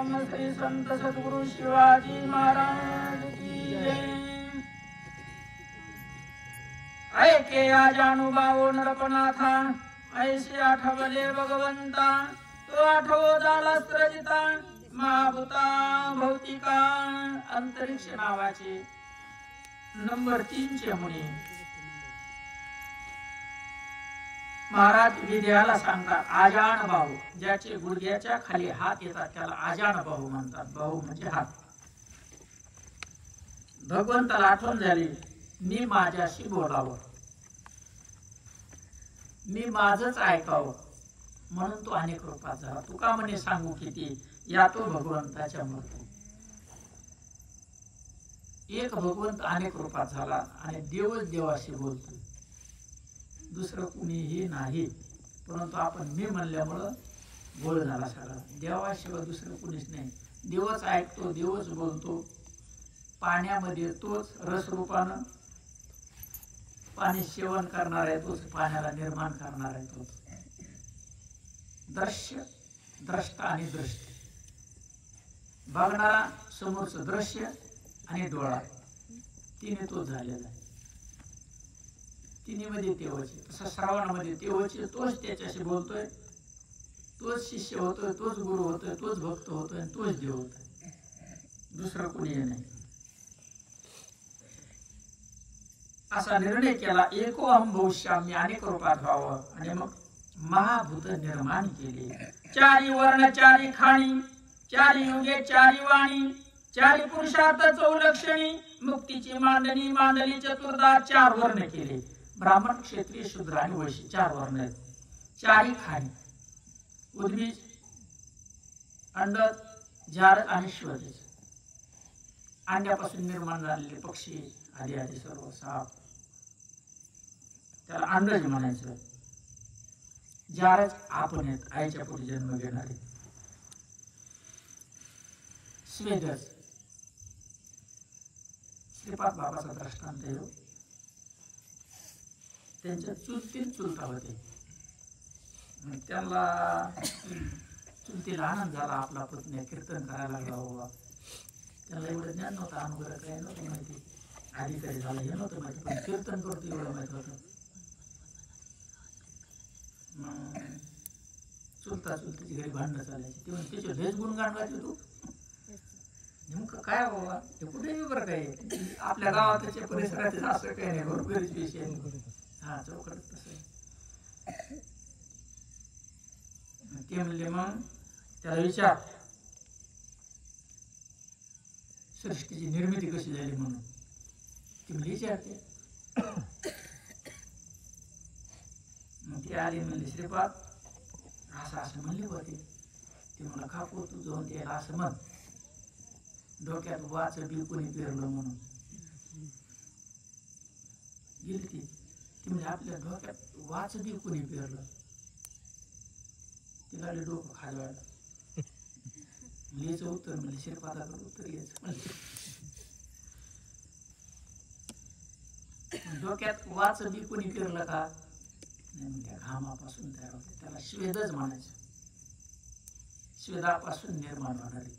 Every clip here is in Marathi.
ओम श्री संत सद्गुरु शिवाजी महाराज की जय। ऐके आजानुभावो नरपनाथा, ऐसे आठवले भगवंता, तो आठवो झाला स्त्रजिता, महाभूता भौतिका अंतरिक्ष नावाचे नंबर 3 चे मुनी महाराज विद्याला सांगतात आजान भाऊ, ज्याचे गुडघ्याच्या खाली हात येतात त्याला आजान भाऊ म्हणतात. भाऊ म्हणजे हात. भगवंताला आठवण झाली, मी माझ्याशी बोलावं, मी माझच ऐकावं, म्हणून तो अनेक रूपात झाला. तुका म्हणे सांगू किती, या तो भगवंताच्या मूर्ती. एक भगवंत अनेक रूपात झाला आणि देवच देवाशी बोलतो, दुसरं कुणीही नाही. परंतु आपण मी म्हणल्यामुळं बोल झाला सगळा. देवाशिवाय दुसरं कुणीच नाही. देवच ऐकतो, देवच बोलतो. पाण्यामध्ये तोच रसरूपानं पाणी सेवन करणार आहे, तोच पाण्याला निर्माण करणार आहे, तोच दृश्य द्रष्टा आणि दृष्टी. बघणारा समोरचं दृश्य आणि डोळा, तिने तो झालेला आहे. तिन्ही मध्ये तेवच. तसं श्रावणामध्ये तेवच, तोच त्याच्याशी बोलतोय, तोच शिष्य होतोय, तोच गुरु होतोय, तोच भक्त होतोय, तोच देव होतोय, दुसरं कुणी नाही. असा निर्णय केला. एको अहम भविष्यामी, अनेक रूपात व्हावं. आणि मग महाभूत निर्माण केले. चारी वर्ण चारी खाणी, चारी युगे चारी वाणी, चारी पुरुषार्थ चौलक्षणी, मुक्तीची मांडणी मांडली चतुर्धा. 4 वर्ण केले. ब्राह्मण क्षत्रिय शूद्र आणि वैश्य 4 वर्ण आहेत. चारी खाणी, उद्भिज अंड झाड आणि श्वदेश. अंड्यापासून निर्माण झालेले पक्षी आदी आदी सर्व साप, त्याला अंडज म्हणायचं. झाडच आपण आहेत, आईच्या पोटी जन्म घेणारे. स्वेदस श्रीपाद बाबाचा दृष्टांत आहे. त्यांच्या चुलतील चुलता होते. त्यांना चुलतीला आनंद झाला, आपला पुतण्या कीर्तन करायला लागला. बाबा त्याला एवढं ज्ञान नव्हतं, अनुभव काही नव्हतं माहिती, अधिकारी झाला हे नव्हतं माहिती, पण कीर्तन करतो एवढं माहित होतं. चुलता चुलतीची घरी भांडणं चालायची. ते म्हणजे त्याचे लेच गुणगान गायचे. तू नेमकं काय बाबा, ते कुठेही बरं काय आपल्या गावात परिसरात असं काही नाही, बरोबरच विषय. हा चौकट तसं. ते म्हणले मग त्याला विचार, सृष्टीची निर्मिती कशी झाली म्हणून. ती म्हणजे विचारते. मग ती आली म्हणली, श्रीपाद असं असं म्हणले होते. ते मला काकू तू जाऊन त्याला असं म्हण, डोक्यात वाच बी कोणी पेरलं म्हणून. गेली ती. ती म्हणजे आपल्या डोक्यात वाच बी कोणी पेरलं. ती गाडी डोकं खाजवायला. लिहायचं उत्तर म्हणजे श्रीपादाकडे उत्तर घ्यायचं. डोक्यात वाच बी कोणी पेरलं का, त्या घामापासून तयार होते, त्याला श्वेदच म्हणायचं. श्वेदापासून निर्माण होणारी,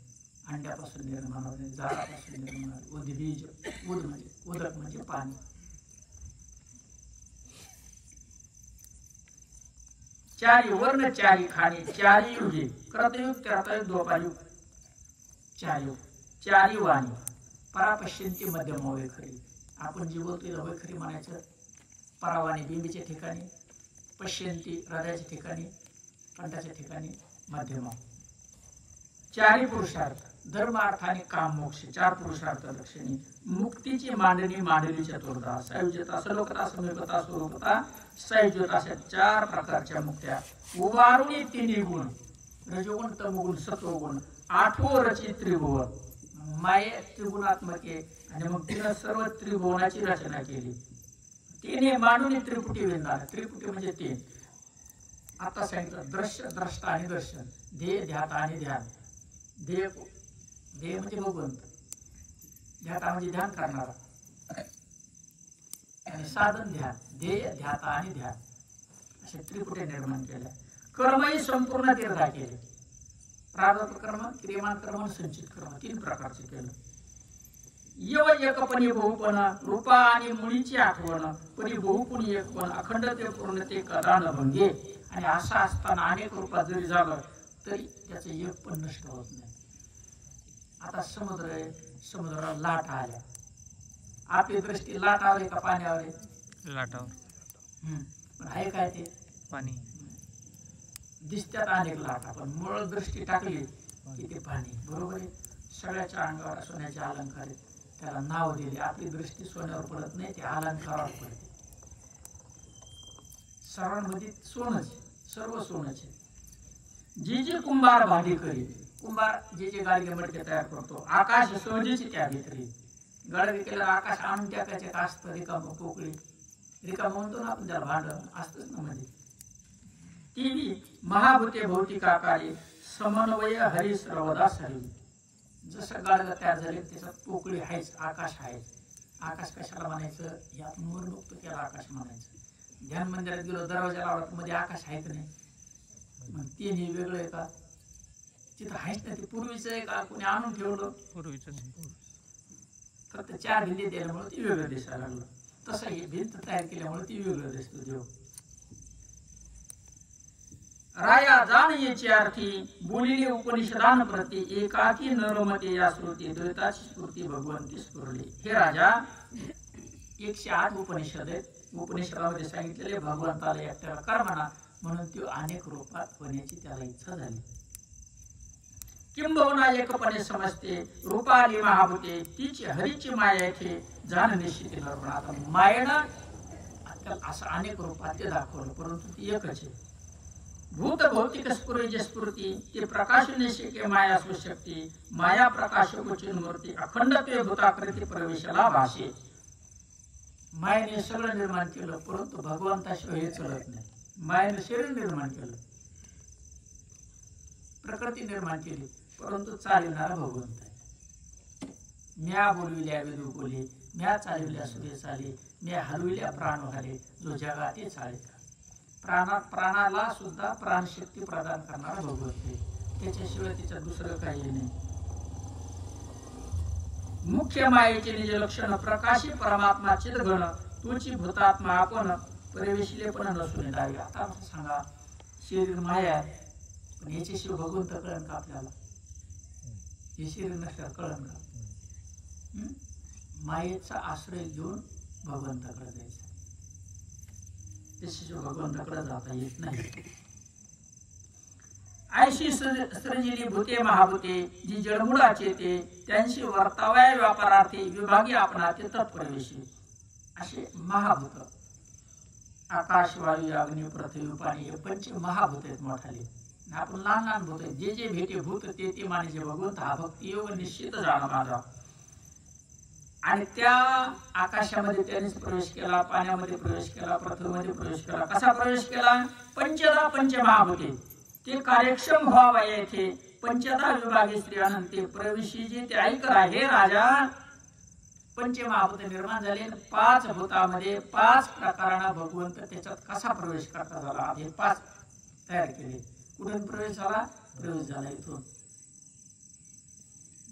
अंड्यापासून निर्माण होणारी, झाडापासून निर्माण होणारी, उद्बीज. उद म्हणजे उदक म्हणजे पाणी. चारी वर्ण चारी खाणी, चारी युगे, कृतयुग त्रेतायुग द्वापारयुग, 4 युग, चारी वाणी. परापश्यंती मध्यम वैखरी. आपण जी बोलतो वैखरी म्हणायचं. परावाणी बिंबीच्या ठिकाणी, पश्यंती हृदयाच्या ठिकाणी, कंठाच्या ठिकाणी, मध्यमा. 4 पुरुषार्थ, धर्म अर्थ आणि काम मोक्ष. 4 पुरुषार्थ लक्षणी. मुक्तीची मांडणी मांडली चतुर्धा. संयुजता, सलोकता, समीपता, स्वरूपता, संयुजता, अशा 4 प्रकारच्या मुक्त्या. उभारुणी 3 गुण, रजोगुण तमोगुण सत्वगुण. 8वं रचित त्रिभुवन, माये त्रिगुणात्मक आहे. आणि मग तिनं सर्व त्रिभुवनाची रचना केली. 3 मांडून त्रिपुटी विंदान. त्रिपुटी म्हणजे 3. आता सांगितलं दृश्य द्रष्टा आणि दर्शन, ध्येय ध्याता आणि ध्यान. ध्येय म्हणजे भगवंत, ध्याता म्हणजे ध्यान करणारा, आणि साधन ध्यान. ध्येय ध्याता आणि ध्यान अशा त्रिपुटी निर्माण केल्या. कर्मही संपूर्ण तीर्था केले. प्रारब्ध कर्म, क्रियमान कर्म, संचित कर्म 3 प्रकारचे केलं. यव एकपणी बहुपण, रूपा आणि मुळीची आठवण, परी बहुपणी एकपण, अखंडते पूर्णते कदा न भंगे. आणि असा असताना अनेक रूपात जरी झालं तरी त्याचं एक पण नष्ट होत नाही. आता समुद्र आहे, समुद्राला लाट आल्या, आपली दृष्टी लाटावर आहे का पाण्यावर आहे? लाटावर. पण आहे काय ते पाणी. दिसत्यात अनेक लाटा, पण मूळ दृष्टी टाकली की ते पाणी. बरोबर आहे. सगळ्याच्या अंगावर सोन्याचे अलंकार आहेत, त्याला नाव दिले. आपली दृष्टी सोन्यावर पडत नाही, ते अलंकारावर पडते. सर्वांमध्ये सोनच, सर्व सोनच आहे. जे जे कुंभार भांडी करी, कुंभार जे जे गाडगे मडके तयार करतो, आकाश सहजेची त्या भितरी. गाडगे केलं आकाश आणून टाकायचे का असतं रिकाम पोकळी, रिकाम म्हणतो ना आपण त्याला, भांड असतच ना मध्ये. ती महाभूते भौतिक आकारे समन्वय हरी सर्वदास हरी. जसं गाडगं तयार झाले त्याच्यात पोकळी आहेच, आकाश आहेच. आकाश कशाला म्हणायचं? यात मूर्मुक्त केला आकाश म्हणायचं. ध्यान मंदिरात गेलो, दरवाजा लावला मध्ये आकाश आहे का नाही? मग ते हे वेगळं आहे का? तिथं आहेच ना, ते पूर्वीचं आहे का? कोणी आणून ठेवलं? पूर्वीच. फक्त 4 भिंती दिल्यामुळे ती वेगळं दिसायला लागलं. तसं हे भिंत तयार केल्यामुळे ती वेगळं दिसतो देव. राया जाण याची अर्थी बोलिले उपनिषदान प्रती, एकाकी नरमते या श्रुती, द्वैताची स्फूर्ती भगवंती स्फुरली. हे राजा, 108 उपनिषद आहेत. उपनिषदामध्ये सांगितलेले भगवंताला एकट्याला कर म्हणा, म्हणून ती अनेक रूपात होण्याची त्याला इच्छा झाली. किंबहुना एकपणे समजते रूपाली महाभूते, तिची हरीची माया येथे जाण निश्चिती नरमण. आता मायेनं असं अनेक रूपात ते दाखवलं, परंतु ती एकच आहे. भूत भौतिक स्फुरती ते प्रकाशने शेके माया सुशक्ती, माया प्रकाशकोची मूर्ती, अखंडत्वे भूताकृती प्रवेशाला भाषे. मायेने सगळं निर्माण केलं, परंतु भगवंताशिवाय हे चलत नाही. मायेने शरीर निर्माण केलं, प्रकृती निर्माण केली, परंतु चालणारा भगवंत आहे. म्या बोलविल्या विदू बोले, म्या चालविल्या सुदे चाले, म्या हलविल्या प्राण घाले, जो जगा ते चाळे. प्राणाला सुद्धा प्राणशक्ती प्रदान करणारा भगवंत आहे. त्याच्याशिवाय तिचं दुसरं काही नाही. मुख्य मायेचे निज लक्षण प्रकाशी परमात्मा चिदगण, तुची भूतात्मा आपण प्रवेशिले पण नसून दावी. आता सांगा, शरीर माया, पण याच्याशिवाय भगवंत कळण का आपल्याला? हे शरीर नसल्यावर कळण का? मायेचा आश्रय घेऊन भगवंताकडे जायचं, त्याशिवाय भगवंताकडे जाता येत नाही. ऐशी सृजिली भूते महाभूते, जी जडमुळाचे ते, त्यांशी वर्तावया व्यापारार्थी विभागी आपणाते तत्प्रवेशी. असे महाभूत, आकाश वायू अग्नी पृथ्वी पाणी, हे 5 महाभूत आहेत मोठाले. आपण लहान लहान भूत आहेत. जे जे भेटे भूत ते ते मानायचे भगवंत हा भक्ती योग निश्चित जाणं माझा. आणि त्या आकाशामध्ये त्यानेच प्रवेश केला, पाण्यामध्ये प्रवेश केला, पृथ्वीमध्ये प्रवेश केला. कसा प्रवेश केला? पंचदा पंचमहाभूते ते कार्यक्षम व्हावा येथे, पंचदा विभागे स्त्री अनंते प्रवेशी जे ते ऐक हे राजा. पंचमहाभूत निर्माण झाले, 5 भूतामध्ये 5 प्रकारांना भगवंत त्याच्यात कसा प्रवेश करता झाला, हे 5 तयार केले. कुठून प्रवेश झाला? प्रवेश झाला इथून.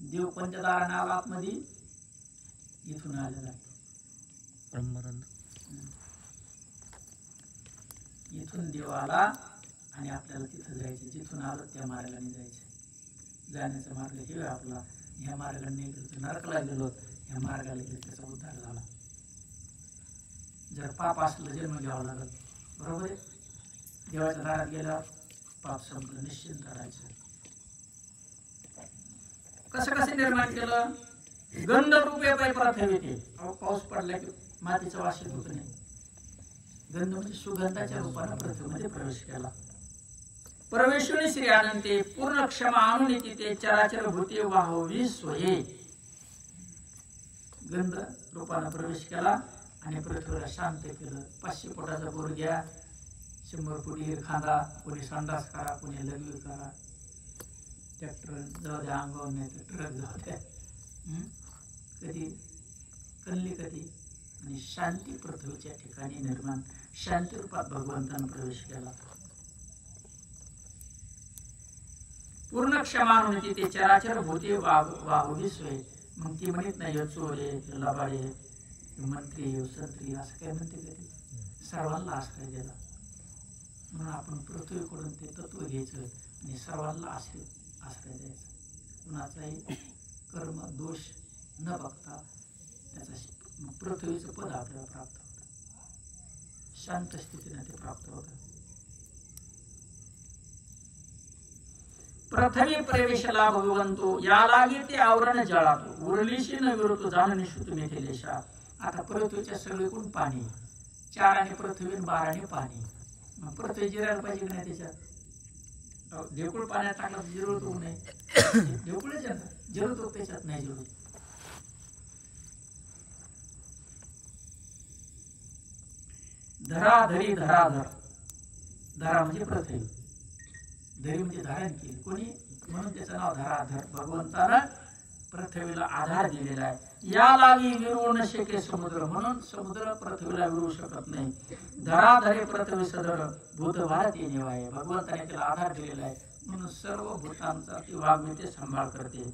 देव पंचदाराने आला आतमध्ये, इथून आलेला ब्रह्मरंध्र. इथून देव आला आणि आपल्याला तिथं जायचं. जिथून आलं त्या मार्गाने जायचं. जाण्याचा मार्ग हे आपला. ह्या मार्गाने गेलो नरकला गेलो, ह्या मार्गाला गेलो त्याचा उद्धार झाला. जर पाप असलं जन्म घ्यावा लागल, बरोबर आहे. देवाच्या दारात गेल्यावर पाप संपलं, निश्चिंत राहायचं. कसं कसं निर्माण केलं? गंध रूपे पाय प्रथविते. पाऊस पडला की मातीचा वास येत होत नाही. गंध म्हणजे सुगंधाच्या रूपाने पृथ्वीमध्ये प्रवेश केला. प्रवेशुनी श्री अनंते पूर्ण क्षमा आणून ते चराचर भूते वाहवी सोये. गंध रूपाने प्रवेश केला आणि पृथ्वीला शांत केलं. 500 फुटाचा बोर घ्या, 100 फूट हिर खांदा, कोणी संडास करा, कोणी लघवी करा, ट्रॅक्टर जाऊ द्या अंगावर, नाही तर ट्रक जाऊ द्या, कधी कल्ली कधी. आणि शांती पृथ्वीच्या ठिकाणी निर्माण, शांती रूपात भगवंतानं प्रवेश केला. पूर्ण क्षमा म्हणते ते चराचर भूते वाहुदी सोय. मग ती म्हणत नाही चोरे लबाडे मंत्री संत्री असं काय म्हणते कधी. सर्वांना आश्रय दिला म्हणून आपण पृथ्वीकडून ते तत्व घ्यायचं आणि सर्वांना आश्रय द्यायचा. कुणाचाही कर्म दोष न बघता त्याचा पृथ्वीचं पद आपल्याला प्राप्त होतं. शांत स्थितीने ते प्राप्त होतं. प्रथमे प्रवेशला भगवंतो या लागे ते आवरण जळातो उरलीशी न विरतो जाणनिशू तुम्ही केलेशा. आता पृथ्वीच्या सगळीकडून पाणी 4 आणि पृथ्वी 12 आणि पाणी. मग पृथ्वी जिरायला पाहिजे की नाही त्याच्यात. ढेकूळ पाण्यात टाकलं जिरवतो नाही. ढेकूळच आहे ना जिरवतो त्याच्यात नाही जिरवतो. धराधरी धराधर. धरा म्हणजे पृथ्वी. धरी म्हणजे धारण केली कोणी म्हणून त्याचं नाव धराधर. भगवंतानं पृथ्वीला आधार दिलेला आहे. या लागी विरू न शके समुद्र म्हणून समुद्र पृथ्वीला विरू शकत नाही. धराधरे पृथ्वी सदर भूत भारती निवाय. भगवंताने त्याला आधार दिलेला आहे म्हणून सर्व भूतांचा ती वाग्मिते सांभाळ करते.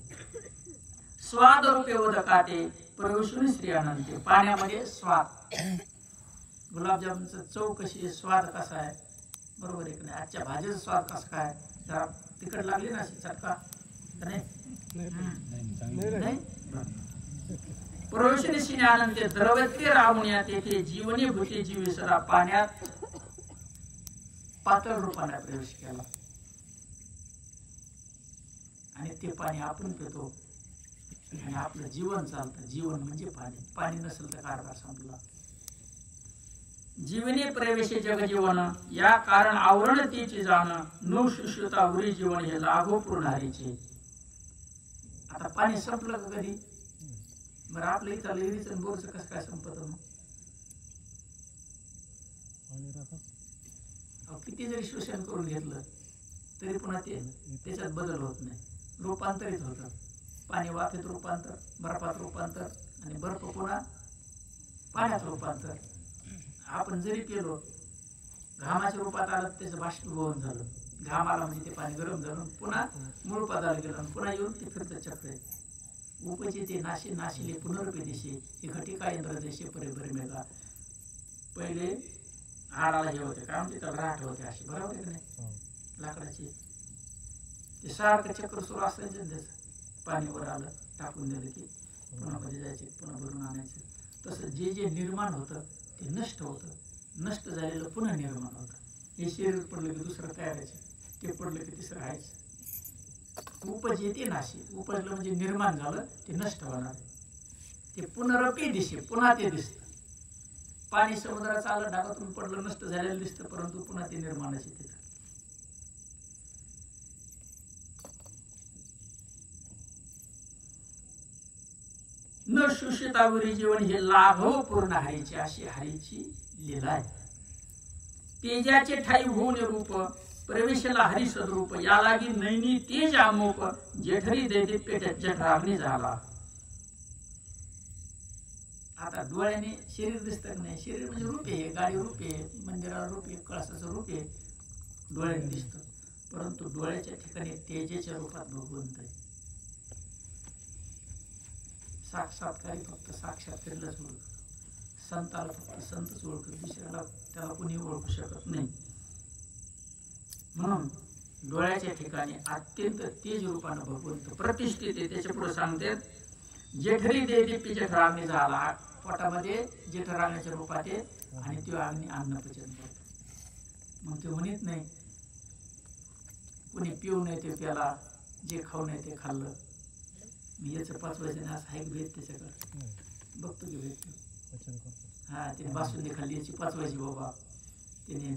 स्वाद रूपे उदकाते प्रवेशून श्री अनंते. पाण्यामध्ये स्वाद. गुलाबजामचा चव कशी आहे स्वाद कसा आहे बरोबर आहे की नाही. आजच्या भाजीचा स्वाद कसा काय जरा तिखट लागली ना अशी चटका नाही. प्रवेशनिशी आनंदे द्रवते राहुण्या तेथे जीवनी भूते जीवी सदा. पाण्यात पातळ रूपाने प्रवेश केला आणि ते पाणी आपण पितो आणि आपलं जीवन चालतं. जीवन म्हणजे पाणी. पाणी नसेल तर कारभार संपला. जीवने प्रवेशे जग जीवन या कारण आवरण तीची जाण नो शुश्रुता उरी जीवन हे लाभो पूर्णारीचे. आता पाणी संपलं का कधी. बरं आपलं इथं विहिरीचं बोरचं कसं काय संपत मग. किती जरी शोषण करून घेतलं तरी पुन्हा ते त्याच्यात बदल होत नाही. रूपांतरित होतं. पाणी वाफेत रूपांतर बर्फात रूपांतर आणि बर्फ पुन्हा पाण्यात रूपांतर. आपण जरी पिलो घामाच्या रूपात आलं त्याचं बाष्पीभवन झालं. घाम आला म्हणजे ते पाणी गरम झालं पुन्हा मूळ पदाला गेलं पुन्हा येऊन ते फिरतं चक्र. उपजे ते नाशी नाशिले पुनर्पे दिशे हे घटिका इंद्र देशे परे मेघा. पहिले हाडाला हे होते काय म्हणते त्याला राठ होते अशी बरोबर आहे की नाही लाकडाची. ते सारखं चक्र सुरू असायचं त्याचं. पाणी वर आलं टाकून दिलं की पुन्हा मध्ये जायचे पुन्हा भरून आणायचं. तसं जे जे निर्माण होतं ते नष्ट होतं. नष्ट झालेलं पुन्हा निर्माण होतं. हे शरीर पडलं की दुसरं तयारायचं. ते पडलं की तिसरं व्हायचं. उपजे ते नाशी. उपजलं म्हणजे निर्माण झालं ते नष्ट होणार. ते पुनरपी दिशे पुन्हा ते दिसतं. पाणी समुद्राचं आलं ढगातून पडलं नष्ट झालेलं दिसतं परंतु पुन्हा ते निर्माणाची तिथं. न शुषितावरी जीवन हे लाभो पूर्ण हरीची अशी हरीची लीला आहे. तेजाचे ठाई होऊन रूप प्रवेशला हरी सद्रूप या लागी नैनी तेज अमोक जेठरी देते पेट जठराग्नी झाला. आता डोळ्याने शरीर दिसतं नाही. शरीर म्हणजे रूप आहे. गाडी रूप आहे. मंदिराला रूप आहे. कळसाचं रूप आहे. डोळ्याने दिसतं परंतु डोळ्याच्या ठिकाणी तेजेच्या रूपात भगवंत आहे. साक्षात्कारी फक्त साक्षात्कारीलाच ओळखतो. संताला फक्त संतच ओळखतो. दुसऱ्याला त्याला कोणी ओळखू शकत नाही. म्हणून डोळ्याच्या ठिकाणी अत्यंत तेज रूपानं भगवंत प्रतिष्ठित आहे. त्याच्या पुढे सांगते जेठरी देते जेठराग्नी झाला. पोटामध्ये जेठराग्नीच्या रूपात आहे आणि तो अग्नी अन्न पचन करतो. मग तो म्हणत नाही कोणी पिऊ नये ते प्याला जे खाऊ नये ते खाल्लं. मी याचं 5 वाजता असं आहे भेट त्याच्याकडे बघतो की भेट. हा तिने बासुंदी खाल्ली याची 5 वाजी बाबा तिने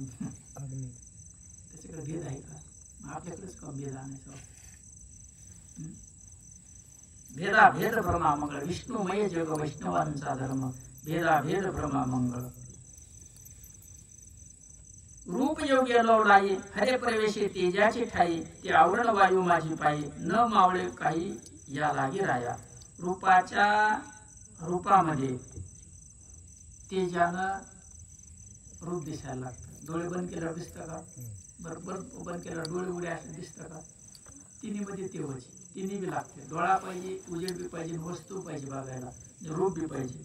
त्याच्याकडे भेद आहे का. मग आपल्याकडेच का भेद आणायचा. भेदा भेद भ्रमा मंगळ विष्णुमय जग वैष्णवांचा धर्म भेदा भेद भ्रमा मंगळ. रूप योग्य लवलाये हरे प्रवेशे तेजाचे ठाई ते आवरण वायू माझी पायी न मावळे काही या लागी राया. रूपाच्या रूपामध्ये तेजानं रूप दिसायला लागतं. डोळे बंद केल्यावर दिसतं का. बरोबर बंद केल्यावर डोळे उघडे असे दिसतं का. तिन्ही मध्ये तेवच, तिन्ही बी लागते. डोळा पाहिजे, उजेड बी पाहिजे, वस्तू पाहिजे बघायला, रूप बी पाहिजे.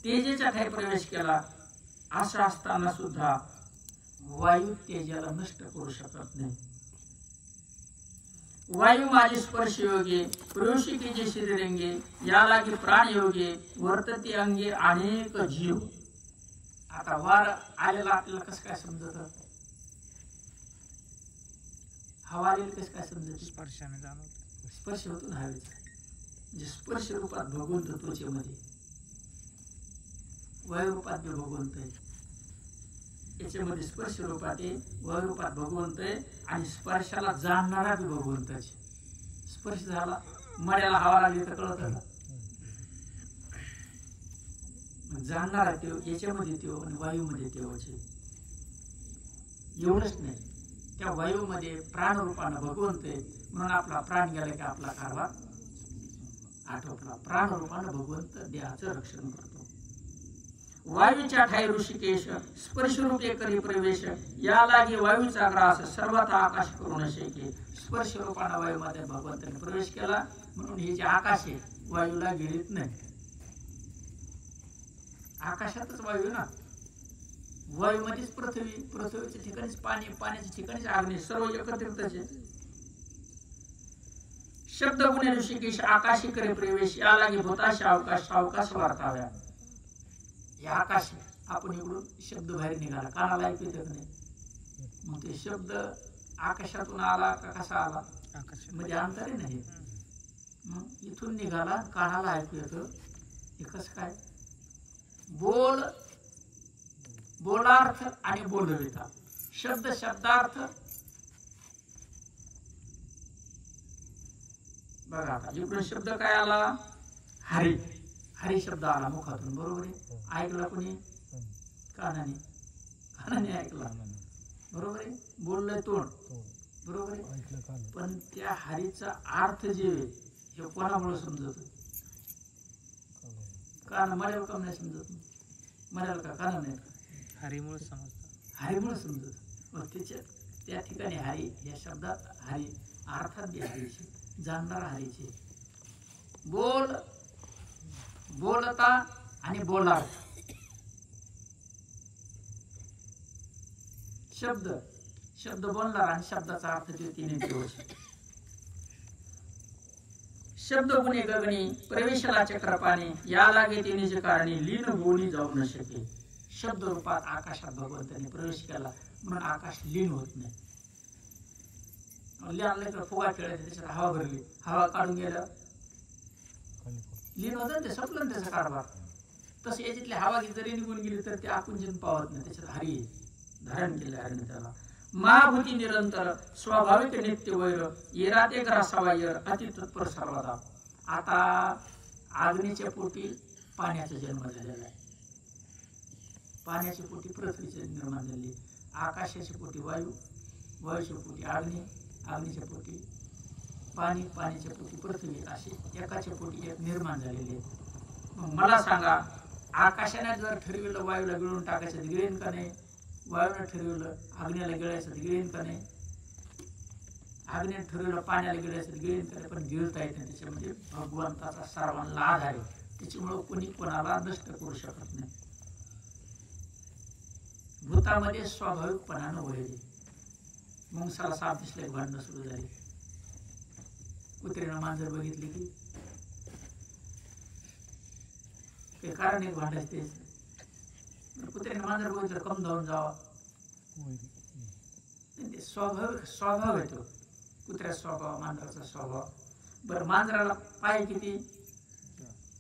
तेजेच्या ठाई प्रवेश केला असं असताना सुद्धा वायू तेजाला नष्ट करू शकत नाही. वायू माझे स्पर्श योगे प्रवेशी तेजे शरीरंगे या लागे प्राण योगे वर्तते अंगे अनेक जीव. आता वार आलेला आपल्याला कसं काय समजत, हवा आलेली कसं काय समजत, स्पर्शाने जाणवत. स्पर्श होतो ना हवेचा, म्हणजे स्पर्श रूपात भगवंत त्वचेमध्ये, वायू रूपात बी भगवंत आहे, याच्यामध्ये स्पर्श रूपात आहे, वायू रूपात भगवंत आहे. आणि स्पर्शाला जाणणारा बी भगवंत आहे. स्पर्श झाला, मड्याला हवा लागली तर कळत का, जाणणारा तो याच्यामध्ये तो आणि वायूमध्ये तेव्हाच. एवढंच नाही, त्या वायूमध्ये प्राणरूपानं भगवंत आहे, म्हणून आपला प्राण गेला की आपला कारभार आटोपला. प्राणरूपानं भगवंत देहाचं रक्षण करतो. वायूच्या ठाई ऋषिकेश स्पर्शरूपे करी प्रवेश या लागे वायूचा ग्रास सर्वथा आकाश करू न शके. स्पर्श रूपानं वायूमध्ये भगवंताने प्रवेश केला, म्हणून हे जे आकाश आहे वायूला गिळीत नाही. आकाशातच वायू ना, वायूमध्येच पृथ्वी, पृथ्वीच्या ठिकाणीच पाणी, पाण्याच्या ठिकाणीच अग्नी, सर्व एकत्रितच आहे. शब्द गुणे ऋषिकेश आकाशी करे प्रवेश या लागे भूताश अवकाश अवकाश वार्ताव्या. हे आकाश आपण इकडून शब्द बाहेर निघाला, कानाला ऐकू येत नाही, मग ते शब्द आकाशातून आला का कसा आला, म्हणजे अंतर नाही. मग इथून निघाला, कानाला ऐकू येतं, हे कसं काय. बोल बोलार्थ आणि बोलविता, शब्द शब्दार्थ. बघा आता इकडून शब्द काय आला, हरी, हरी शब्द आला मुखातून, बरोबर आहे. ऐकला कोणी, कानाने, कानाने ऐकला, बरोबर आहे. बोललंय तोंड, बरोबर आहे. पण त्या हरीचा अर्थ जे हे कोणामुळे समजत, कान मल्याला कम नाही समजत, मल्याला का काना नाही, हरीमुळे समजत, हरीमुळे समजत. मग त्याच्या त्या ठिकाणी हरी या शब्दात हरी अर्थात बी हरीचे, जाणणारा हरीचे. बोल बोलता आणि बोलार्थ, शब्द शब्द बोलणार आणि शब्दाचा अर्थ ते तिने दिवस. शब्द गुणे गगनी प्रवेशला चक्रपाणी या लागे तिने कारणी लीन बोली जाऊ न शके. शब्द रूपात आकाशात भगवंताने प्रवेश केला, म्हणून आकाश लीन होत नाही. लहान लेकर फुगा खेळायचे, त्याच्यात हवा भरली, हवा काढून गेलं लीन होतं, ते संपलं त्याचा कारभार. तसं याच्यातली हवा जरी निघून गेली तर ते आकुंचन पावत नाही, त्याच्यात हरी धारण केलं हरीने त्याला. महाभूती निरंतर स्वाभाविक नित्य वैर येराते ग्रासावायर अति तत्पर सर्वदा. आता अग्नीच्या पोटी पाण्याचा जन्म झालेला आहे, पाण्याच्या पोटी पृथ्वीचे निर्माण झाले, आकाशाच्या पोटी वायू, वायूच्या पोटी अग्नी, अग्नीच्या पोटी पाणी, पाण्याच्या पोटी पृथ्वी, असे एकाच्या पोटी एक निर्माण झालेले आहेत. मग मला सांगा, आकाशाने जर ठरविलं वायूला गिळून टाकायचं गिळेन का नाही, वायूने ठरविलं अग्नीला गिळायचं गिळेन का नाही, अग्नीने ठरविलं पाण्याला गिळायचं गिळेन का नाही, पण गिळता येत नाही. त्याच्यामध्ये भगवंताचा सर्वांना आधार आहे, त्याच्यामुळं कोणी कोणाला नष्ट करू शकत नाही. भूतामध्ये स्वाभाविकपणानं वैर. मुंगसाला साप दिसले, भांडणं सुरू झाली. कुत्र्यानं मांजर बघितली की काही कारण एक भांडायचे, कुत्र्यानं मांजर बघितलं कम धावून जावा, स्वाभाविक स्वभाव येतो कुत्र्या स्वभाव, मांजराचा स्वभाव. बरं, मांजराला पाय किती,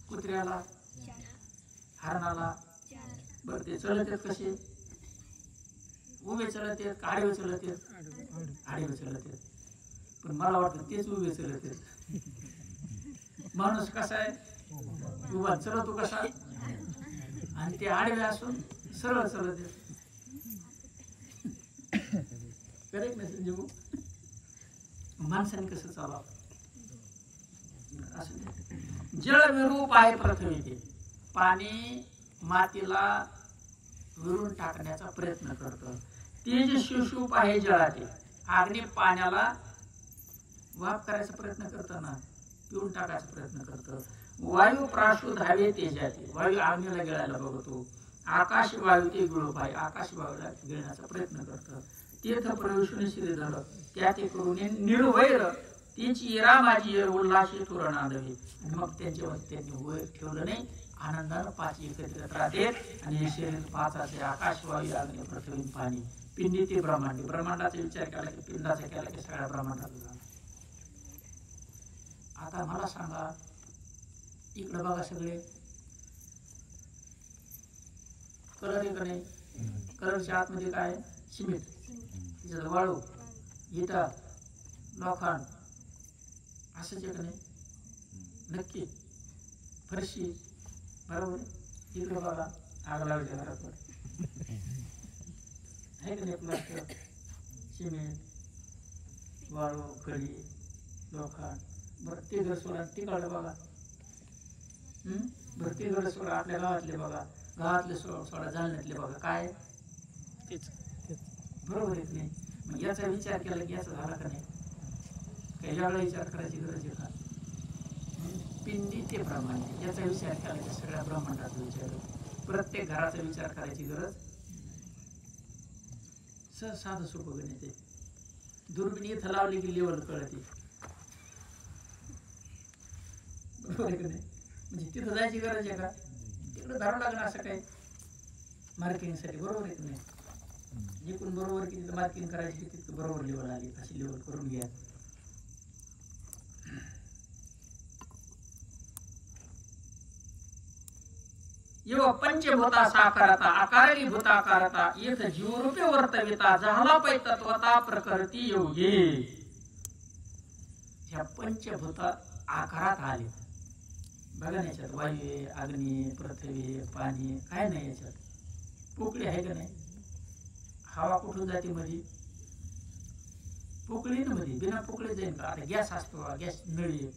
कुत्र्याला, हरणाला, बरं ते चलत आहेत कसे, उभे चलत आहेत, आडवे चलत आहेत, आडवे चलत आहेत. पण मला वाटतं तेच उभे चलत आहेत. माणूस कसा आहे, उभा चलतो कसा, आणि ते आडवे असून सरळ चलत आहेत. करेक्ट नाही संजीव, माणसाने कसं चालावं. जळ विरूप आहे पृथ्वी, पाणी मातीला विरून टाकण्याचा प्रयत्न करतं. तेज शिवशिवप आहे जळाते, अग्नी पाण्याला वाफ करायचा प्रयत्न करताना पिऊन टाकायचा प्रयत्न करतं. वायू प्राशुद्ध हवे तेजाते, वायू अग्नीला गिळायला बघतो. आकाश वायू ते गिळपाय, आकाश वायूला गिळण्याचा प्रयत्न करतं. तीर्थ प्रवेशून श्रीधर त्या ते करून निर्वैर त्यांची इरा माझी उल्हाशी तोरण आदवे. आणि मग त्यांच्यावर त्यांनी वैर ठेवलं नाही, आनंदानं पाच एकत्रित राहतात. आणि हे शरीर पाच असे आकाश वायू अग्नी पृथ्वी पाणी, पिंडी ते ब्रह्मांडी. ब्रह्मांडाचा विचार केला की पिंडाचा केला की सगळ्या ब्रह्मांडाचा झाला. आता मला सांगा, इकडे बघा सगळे कलर आहे का नाही? कलरच्या आतमध्ये काय? सिमेंट, तिच्यात वाळू, इटा, लोखंड, असंच आहे का नाही? नक्की फरशी, बरोबर. इकडे बघा आग लावायच्या घरात आहे का नाही? प्लास्टर, सिमेंट, वाळू, कडी, लोखंड. बरं ते घर सोडा, तिकडे बघा. बरं ते घर सोडा, आपल्या गावातले बघा, गावातले सोडा, जालन्यातले बघा, काय तेच बरोबर आहे की नाही? मग याचा विचार केला की याचा झाला का नाही? काही वेगळा विचार करायची गरज आहे का? पिंडी ते ब्रह्मांड याचा विचार केला की सगळ्या ब्रह्मांडाचा विचार, प्रत्येक घराचा विचार करायची गरज. साधं सोपं गणित आहे. दुर्बिणी इथं लावली की लेवल कळते, बरोबर आहे का नाही? म्हणजे तिथं जायची गरज आहे का? तिकडं धरावं लागणार असं काही मार्किंगसाठी, बरोबर आहे की नाही? जिकडून बरोबर की तिथं मार्किंग करायची तिथं बरोबर लेवल आली, अशी लेवल करून घ्या. यो पंचभूता साकारता आकाराली भूताकारता येथ जीवरूपे वर्तविता झाला पै तत्वता प्रकृती योगी. ह्या पंचभूत आकारात आले. बघा याच्यात वायू, अग्नी, पृथ्वी, पाणी, काय नाही याच्यात. पोकळी आहे का नाही? हवा कुठून जाते मध्ये? पोकळी ना मध्ये, बिना पोकळी जाईल का? आता गॅस असतो, गॅस नळी,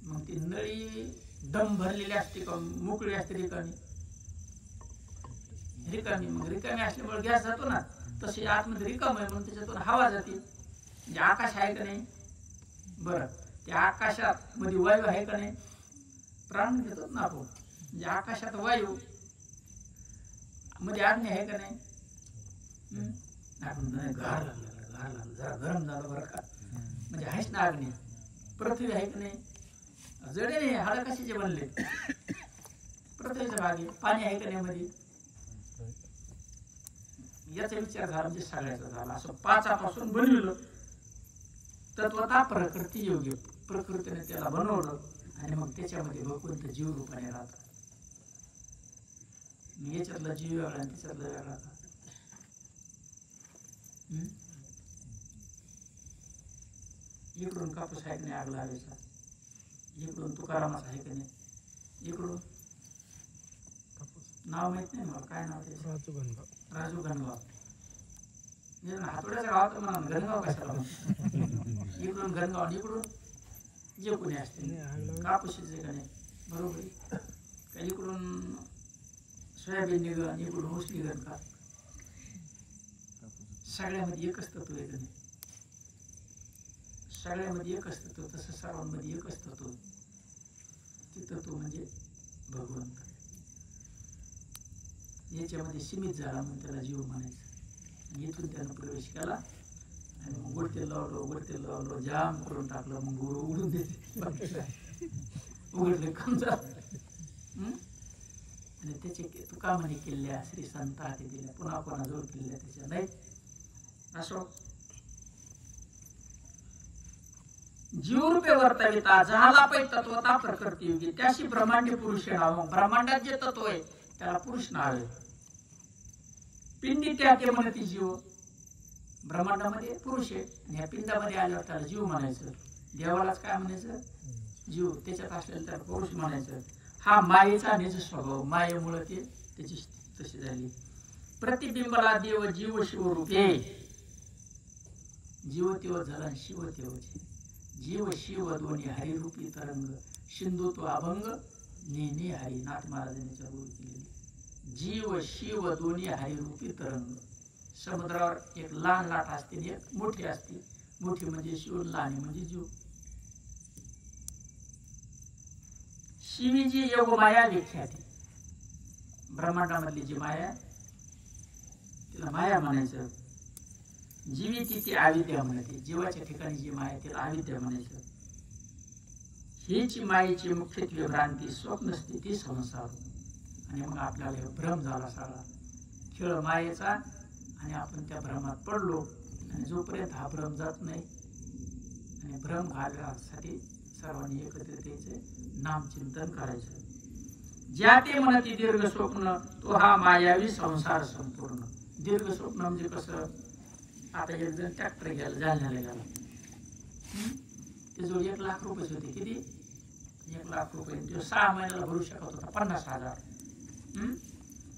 मग ती नळी दम भरलेली असते का मोकळी असते? रिकामी रिकामी. मग रिकामी असल्यामुळे गॅस जातो ना, तशी आतमध्ये रिकाम आहे म्हणून त्याच्यातून हवा जाते. म्हणजे आकाश आहे का नाही? बरं, त्या आकाशात मध्ये वायू आहे का नाही? प्राण घेतात ना आपण. म्हणजे आकाशात वायू, मध्ये अग्नी आहे का नाही? आपण गार लागलं जरा गरम झालं बरं का, म्हणजे आहेच ना अग्नी. पृथ्वी आहे का नाही? जडे नाही, हाड कशाचे बनले? पृथ्वीचा भाग आहे. पाणी आहे का नाही मध्ये? याचा विचार झाला म्हणजे सगळ्याचा झाला. असं पाचापासून बनवलं तत्वता प्रकृती योग्य. प्रकृतीने त्याला बनवलं आणि मग त्याच्यामध्ये भगवंत जीव रूपाने राहतात. याच्यातला जीव वेगळा आणि त्याच्यातला वेगळा. इकडून कापूस आहे की नाही आग लावायचा? इकडून तुकारामाचा आहे की नाही? इकडून नाव माहित नाही मला, काय नाव त्याचं? राजू घनगाव. हातोड्याच्या गावात म्हणा, घनगाव कशाला? इकडून घनगाव, इकडून जे कोणी असते कापूसचे का नाही, बरोबर आहे का? इकडून सोयाबीन निघण, इकडून ऊस निघण का? सगळ्यामध्ये एकच तत्व आहे का नाही? सगळ्यामध्ये एकच तत्व, तसं सर्वांमध्ये एकच तत्व. ते तत्व म्हणजे भगवंत. याच्यामध्ये सीमित झाला म्हणून त्याला जीव म्हणायचं. इथून त्यानं प्रवेश केला आणि मग वरती लावलो जाम करून टाकलं. मग गुरु उघडून देते, उघडले कम झालं. आणि त्याचे तुका म्हणे किल्ल्या श्री संत हाती दिल्या, पुन्हा कोणाजवळ किल्ल्या त्याच्या नाही. असो जीवरूपे वर्तविता झाला पै तत्वता प्रकृती योगी. त्याशी ब्रह्मांडी पुरुष नाव. ब्रह्मांडात जे तत्व आहे त्याला पुरुष नाव आहे. पिंडी त्या ते म्हणते जीव. ब्रह्मांडामध्ये पुरुष आहे आणि ह्या पिंडामध्ये आल्यावर त्याला जीव म्हणायचं. देवालाच काय म्हणायचं? जीव. त्याच्यात असलेला त्याला पुरुष म्हणायचं. हा मायेचा निज स्वभाव, मायेमुळे ते त्याची तशी झाली. प्रतिबिंबला देव जीव शिवरूपे. जीव तेव झाला, शिव तेवचे. जीव शिव दोन्ही हरिरूपी तरंग, सिंधुत्व अभंग नेने हरी. नाथ महाराजांच्या गुरु केलेली. जीव शिव दोन्ही हरिरूपी तरंग. समुद्रावर एक लहान लाट असते आणि एक मोठी असते. मोठी म्हणजे शिव, लहान म्हणजे जीव. शिवी जी योगमाया विख्याती, ब्रह्मांडामधली जी माया तिला माया म्हणायचं. जीवी ती अविद्या म्हणते. जीवाच्या ठिकाणी जी माया तिला अविद्या म्हणायचं. हीची मायेची मुख्यत्वे भ्रांती, स्वप्न स्थिती, संसार. आणि मग आपल्याला भ्रम झाला सगळा, खेळ मायेचा, आणि आपण त्या भ्रमात पडलो. आणि जोपर्यंत हा भ्रम जात नाही, आणि भ्रम घालण्यासाठी सर्वांनी एकत्रित यायचं, नामचिंतन करायचं. ज्या ते म्हणती दीर्घ स्वप्न, तो हा मायावी संसार संपूर्ण. दीर्घ स्वप्न म्हणजे कसं, आता एक जण ट्रॅक्टर घ्यायला जालन्याला गेला, ते जो 1 लाख रुपये होते. किती? 1 लाख रुपये. तो 6 महिन्याला भरू शकत होता 50,000.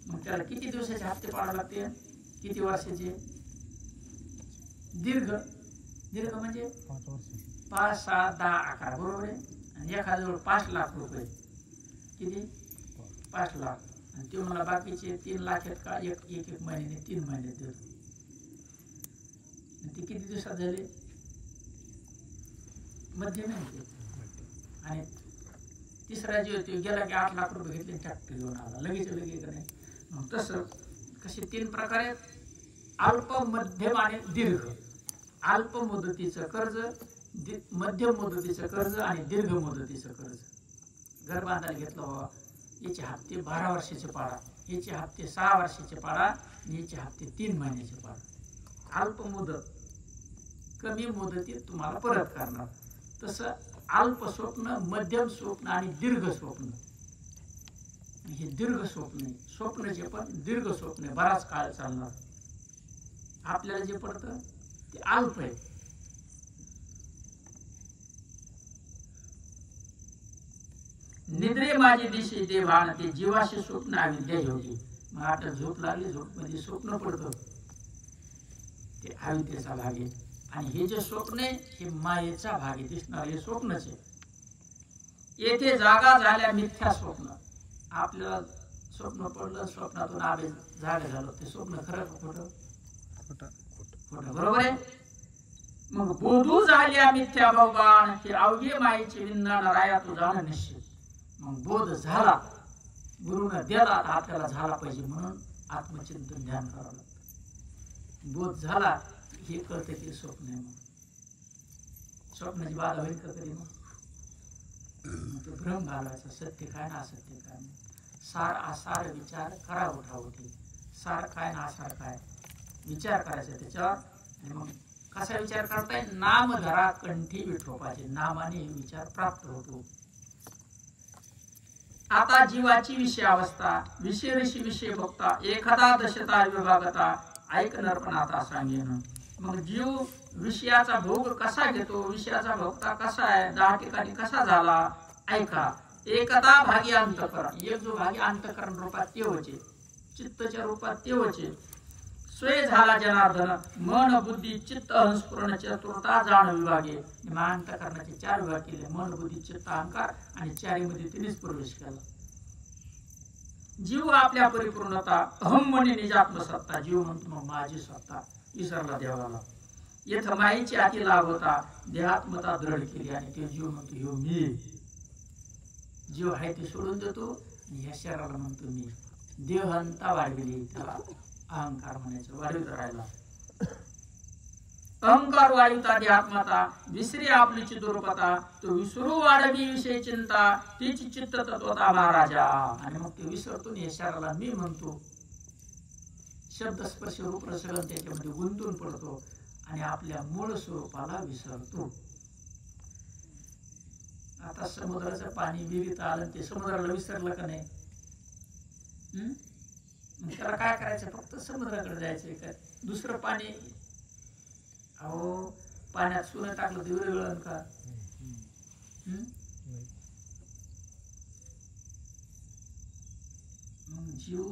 मग त्याला किती दिवसाचे हप्ते पाडावे लागते? किती वर्षाचे? दीर्घ. दीर्घ म्हणजे 5, 6, 10, 11, बरोबर आहे. आणि एखाद्याजवळ 5 लाख रुपये. किती? 5 लाख. आणि ते मला बाकीचे 3 लाख आहेत का, एक महिन्याने 3 महिने देतो. ते किती दिवसात झाले? मध्ये नाही. आणि तिसरा जे होते गेला की 8 लाख रुपये घेतले, ट्रॅक्टर घेऊन आला लगेच लगेच नाही. मग तसं कसे 3 प्रकार आहेत, अल्प, मध्यम आणि दीर्घ. अल्प मुदतीचं कर्ज, मध्यम मुदतीचं कर्ज आणि दीर्घ मुदतीचं कर्ज. घर बांधायला घेतलं बाबा, याचे हप्ते 12 वर्षाचे पाडा, याचे हप्ते 6 वर्षाचे पाडा, आणि याचे हप्ते 3 महिन्याचे पाडा. अल्प मुदत, कमी मुदतीत तुम्हाला परत करणार. तसं अल्प स्वप्न, मध्यम स्वप्न आणि दीर्घ स्वप्न. हे दीर्घ स्वप्न, स्वप्न जे पण दीर्घ स्वप्न, बराच काळ चालणार. आपल्याला जे पडतं ते अल्प आहे. निद्रे माझी दिशे देवान, ते जीवाशी स्वप्न अविद्या योगी. मग आता झोप लागली, झोप मध्ये स्वप्न पडतं, ते अविद्येचा भाग आहे. आणि हे जे स्वप्न आहे हे मायेचा भाग आहे. दिसणार हे स्वप्नच आहे. येथे जागा झाल्या मिथ्या स्वप्न. आपल्याला स्वप्न पडलं, स्वप्नातून आवे जागे झालं, ते स्वप्न खरं का खोटं? खोटं, बरोबर आहे. मग बोधू झाल्या मिथ्या भगवान, हे अवघे मायेचे विज्ञान राया तू जाणं निश्चित. मग बोध झाला, गुरुनं दिला, आपल्याला झाला पाहिजे, म्हणून आत्मचिंतन ध्यान करावं लागतं. बोध झाला हे कळतं की स्वप्न आहे. मग स्वप्नाची बाधा होईल का कधी? मग तो भ्रम घालायचा, सत्य काय ना असत्य काय. सार असार विचार करा उठावटी. सार काय ना असार काय विचार करायचा त्याच्यावर. आणि मग कसा विचार करताय? नाम धरा कंठी विठोपाचे. नामाने विचार प्राप्त होतो. आता जीवाची विषय अवस्था, विषय ऋषी विषय भोगता, एखादा दशता विभागता, ऐक नरपण आता सांगेन. मग जीव विषयाचा भोग कसा घेतो, विषयाचा भोगता कसा आहे, 10 ठिकाणी कसा झाला, ऐका. एकदा भागी अंतकरण, एक जो भागी अंतकरण रूपात ते होचे, चित्तच्या रूपात ते होचे. स्वय झाला जनार्दन, मन बुद्धी चित्त अहंस्फुरण चतुर्था जाण विभागे. अंतकरणाचे 4 विभाग केले, मन बुद्धी चित्त अहंकार, आणि 4 मध्ये तिनेच प्रवेश केला. जीव आपल्या परिपूर्णता, अहम म्हणे निजात्मसत्ता. जीव म्हणतो मग माझी सत्ता विसरला देवाला. येथ माईची अति लाभ होता, देहात्मता दृढ केली, आणि ते जीव म्हणतो ह्यो मी. जीव आहे ते सोडून देतो, आणि ह्या शरीराला म्हणतो मी. देहंता वाढविली, त्याला अहंकार म्हणायचं, वाढवित राहिला. अहंकार वाढविता देहात्मता, विसरी आपली चिदुरपता, तो विसरू वाढवी विषय चिंता, तीच चित्त तत्वता महाराजा. आणि मग ते विसरतो, या शरीराला मी म्हणतो. शब्द स्पर्श रूप रसगण त्याच्यामध्ये गुंतून पडतो, आणि आपल्या मूळ स्वरूपाला विसरतो. आता समुद्राचं पाणी विहिरीत आलं, ते समुद्राला विसरलं का नाही? त्याला काय करायचं? फक्त समुद्राकडे जायचंय का? दुसरं पाणी, अहो पाण्यात सोनं टाकलं तर विरघळण का? मग जीव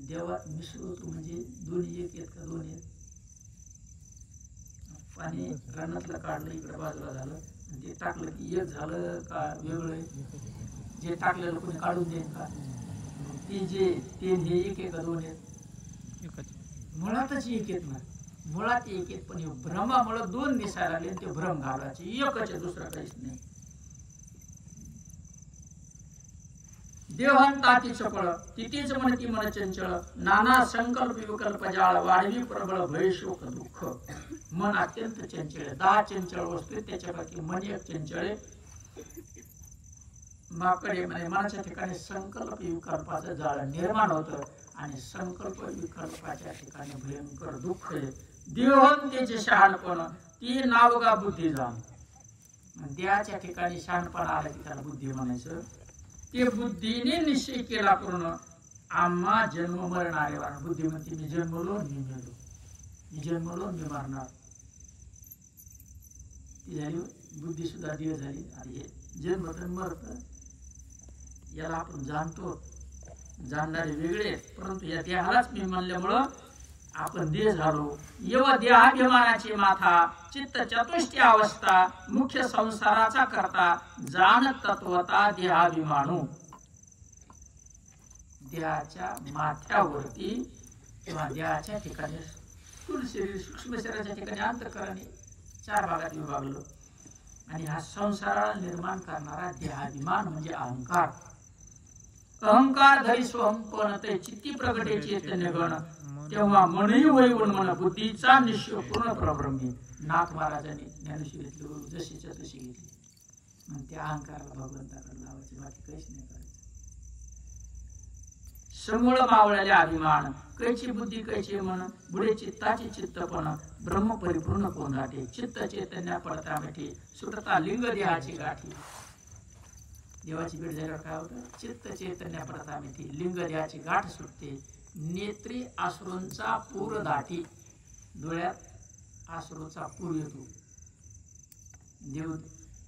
देवात मिसळतो, म्हणजे दोन्ही एक आहेत का? दोन्ही आहेत. पाणी रानातलं काढलं, इकडे बाजूला झालं, ते टाकलं की एक झालं का वेगळं? जे टाकलेलं कोणी काढून देईन का? ते जे ते हे एक आहे का? दोन आहेत. मुळातच एक आहेत ना, मुळात एक आहेत, पण भ्रमामुळे 2 दिसायला लागले, ते भ्रम घालायचे. एकच आहे, दुसरं काहीच नाही. देवहंताती चपळ तिथीच म्हणती मन चंचळ नाना संकल्प विकल्प जाळ वाढवी प्रबळ भय शोक दुःख मन अत्यंत चंचळ 10 चंचळ वस्तू त्याच्यापैकी मन एक चंचळ माकडे म्हणजे मनाच्या ठिकाणी संकल्प विकल्पाचं जाळ निर्माण होतं आणि संकल्प विकल्पाच्या ठिकाणी भयंकर दुःख आहे देवहंतेचे शहाणपण ती नावगा बुद्धी जाण देहाच्या ठिकाणी शहाणपण आलं की त्याला बुद्धी म्हणायचं ते बुद्धीने निश्चय केला पूर्ण आम्हा जन्म मरणारे वार बुद्धी म्हणते मी जन्मलो मी मेलो मी जन्मलो मी मरणार ती झाली बुद्धी सुद्धा देह झाली आणि जन्म तर मरत याला आपण जाणतो जाणणारे वेगळे परंतु या देहालाच मी म्हणल्यामुळं आपण देह झालो यव देहाभिमानाची माथा चित्त चतुष्टी अवस्था मुख्य संसाराचा करता जाण तत्वता देहाभिमानू देहाच्या माथ्यावरती किंवा देहाच्या ठिकाणी स्थूल शरीर सूक्ष्म शरीराच्या ठिकाणी अंतःकरणाने 4 भागात विभागलो आणि हा संसाराला निर्माण करणारा देहाभिमान म्हणजे अहंकार अहंकार धरी स्वहंपण ते चित्ती प्रगटे चैतन्य गण तेव्हा मनही वैवून मन बुद्धीचा निश्चय पूर्ण प्रब्रह्मी नाथ महाराजांनी ज्ञानेश्वरीतली जशीच्या तशी घेतली मग त्या अहंकाराला भगवंताकडे लावायची बाकी काहीच नाही करायचं समूळ मावळ्याले अभिमान कैची बुद्धी कैची मन बुडे चित्ताचे चित्तपण ब्रह्म परिपूर्ण कोंढाटे चित्त चैतन्य पडता मिठी सुटता लिंग देहाची गाठी देवाची भेट झाल्यावर काय होतं चित्त चैतन्य पडता मिठी लिंग देहाची गाठ सुटते नेत्री अश्रूंचा पूर दाटी डोळ्यात अश्रूचा पूर येतो देव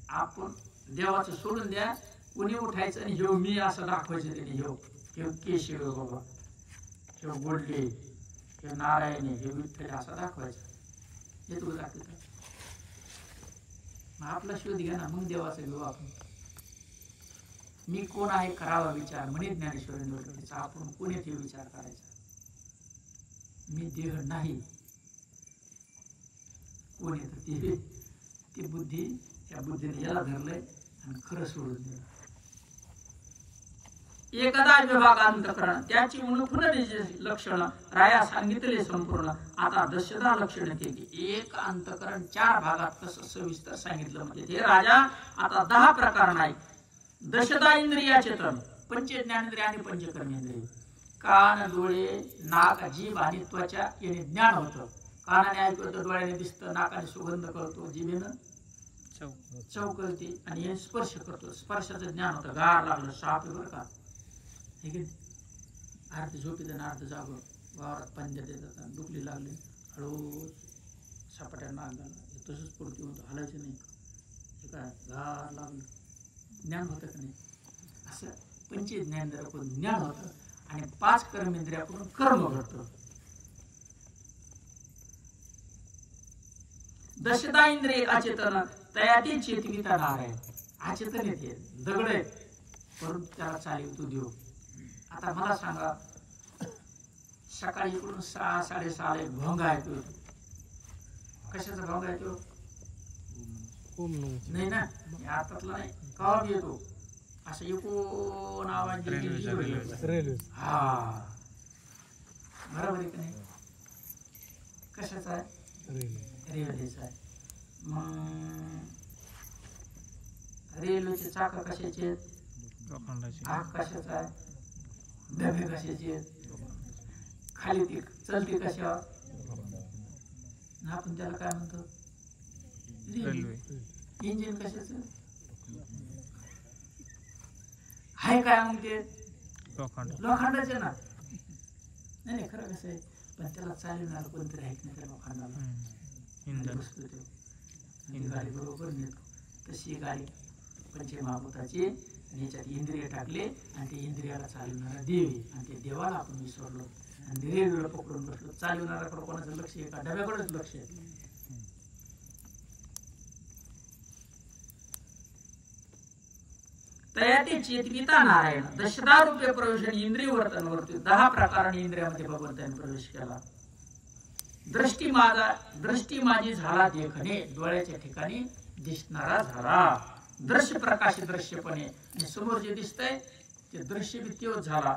आपण देवाचं सोडून द्या कोणी उठायचं आणि ह्यो मी असं दाखवायचं त्याने ह्यो केशव बाबा ह्यो गोडले ह्यो नारायणी ह्यो विठ्ठल असं दाखवायचं हे तू दाखवत मग आपला शोध घ्या ना मग देवाचा घेऊ आपण मी कोण आहे करावा विचार म्हणे ज्ञानेश्वरीचा आपण कोण येते विचार करायचा मी देह नाही कोण येत ती बुद्धी त्या बुद्धीने याला धरलंय आणि खरं सोडून दिलं एकदा विभागांतकरण त्याची लक्षण राया सांगितले संपूर्ण आता 10 लक्षणे केली एक अंतकरण 4 भागात कसं सविस्तर सांगितलं म्हणजे हे राजा आता 10 प्रकार नाही 10 इंद्रिया चेतन पंच ज्ञानेंद्रिय आणि पंचकर्मेंद्रिय कान डोळे नाक जीभ आणि त्वचा याने ज्ञान होतं कानाने ऐकू येतं डोळ्याने दिसतं नाकाने सुगंध कळतो जिभेनं चव कळते आणि हे स्पर्श करतो स्पर्शाचं ज्ञान होतं गार लागलं साप बरं का अर्ध झोपीत आणि अर्ध जागो वावरात पंजा देतात डुकली लागली हळू सापट्या नाक झाला तसंच पुरती होतं हलायचं नाही हे काय गार लागलं ज्ञान होतं का नाही असं पंच ज्ञानेंद्रियाकडून ज्ञान होतं आणि 5 कर्मेंद्रियाकडून कर्म घडतं 10 इंद्रिय अचेतन तयाती चेतविता नारायण अचेतन येते दगड आहे परंतु त्याला चालवतो देव आता मला सांगा सकाळी इकडून 6-6:30 भोंगा येतो कशाचा भोंगा येतो नाही ना आतातला नाही कवा येतो असं एकूण आवाज हा बरोबर आहे का नाही कशाचा आहे रेल्वेचा आहे मग रेल्वेचे चाक कशाचे आग कशाचा आहे डबे कशाचे खाली ती चलते कशावर आपण त्याला काय म्हणतो इंजिन कशाच आहे काय मग ते लोखंडाचे ना नाही खरं कसं आहे पण त्याला चालवणार कोणतरी आहे नाही त्या लोखंडाला बसतो तो गाडी बरोबर नेतो तशी गाडी पंचमहाभूताची आणि याच्यात इंद्रिय टाकले आणि ते इंद्रियाला चालवणारा देव आणि ते देवाला आपण विसरलो आणि रेल्वेला पकडून बसलो चालवणाऱ्याकडे कोणाचं लक्ष आहे का डब्याकडेच लक्ष आहे तयाती चेतविता नारायण 10 रूपे प्रवेश इंद्रिय वर्तन वरती 10 प्रकाराने इंद्रियामध्ये भगवंताने प्रवेश केला दृष्टी माझी झाला देखणे डोळ्याच्या ठिकाणी दिसणारा झाला दृश्य प्रकाशित दृश्यपणे आणि समोर जे दिसतंय ते दृश्य बी तेवढ झाला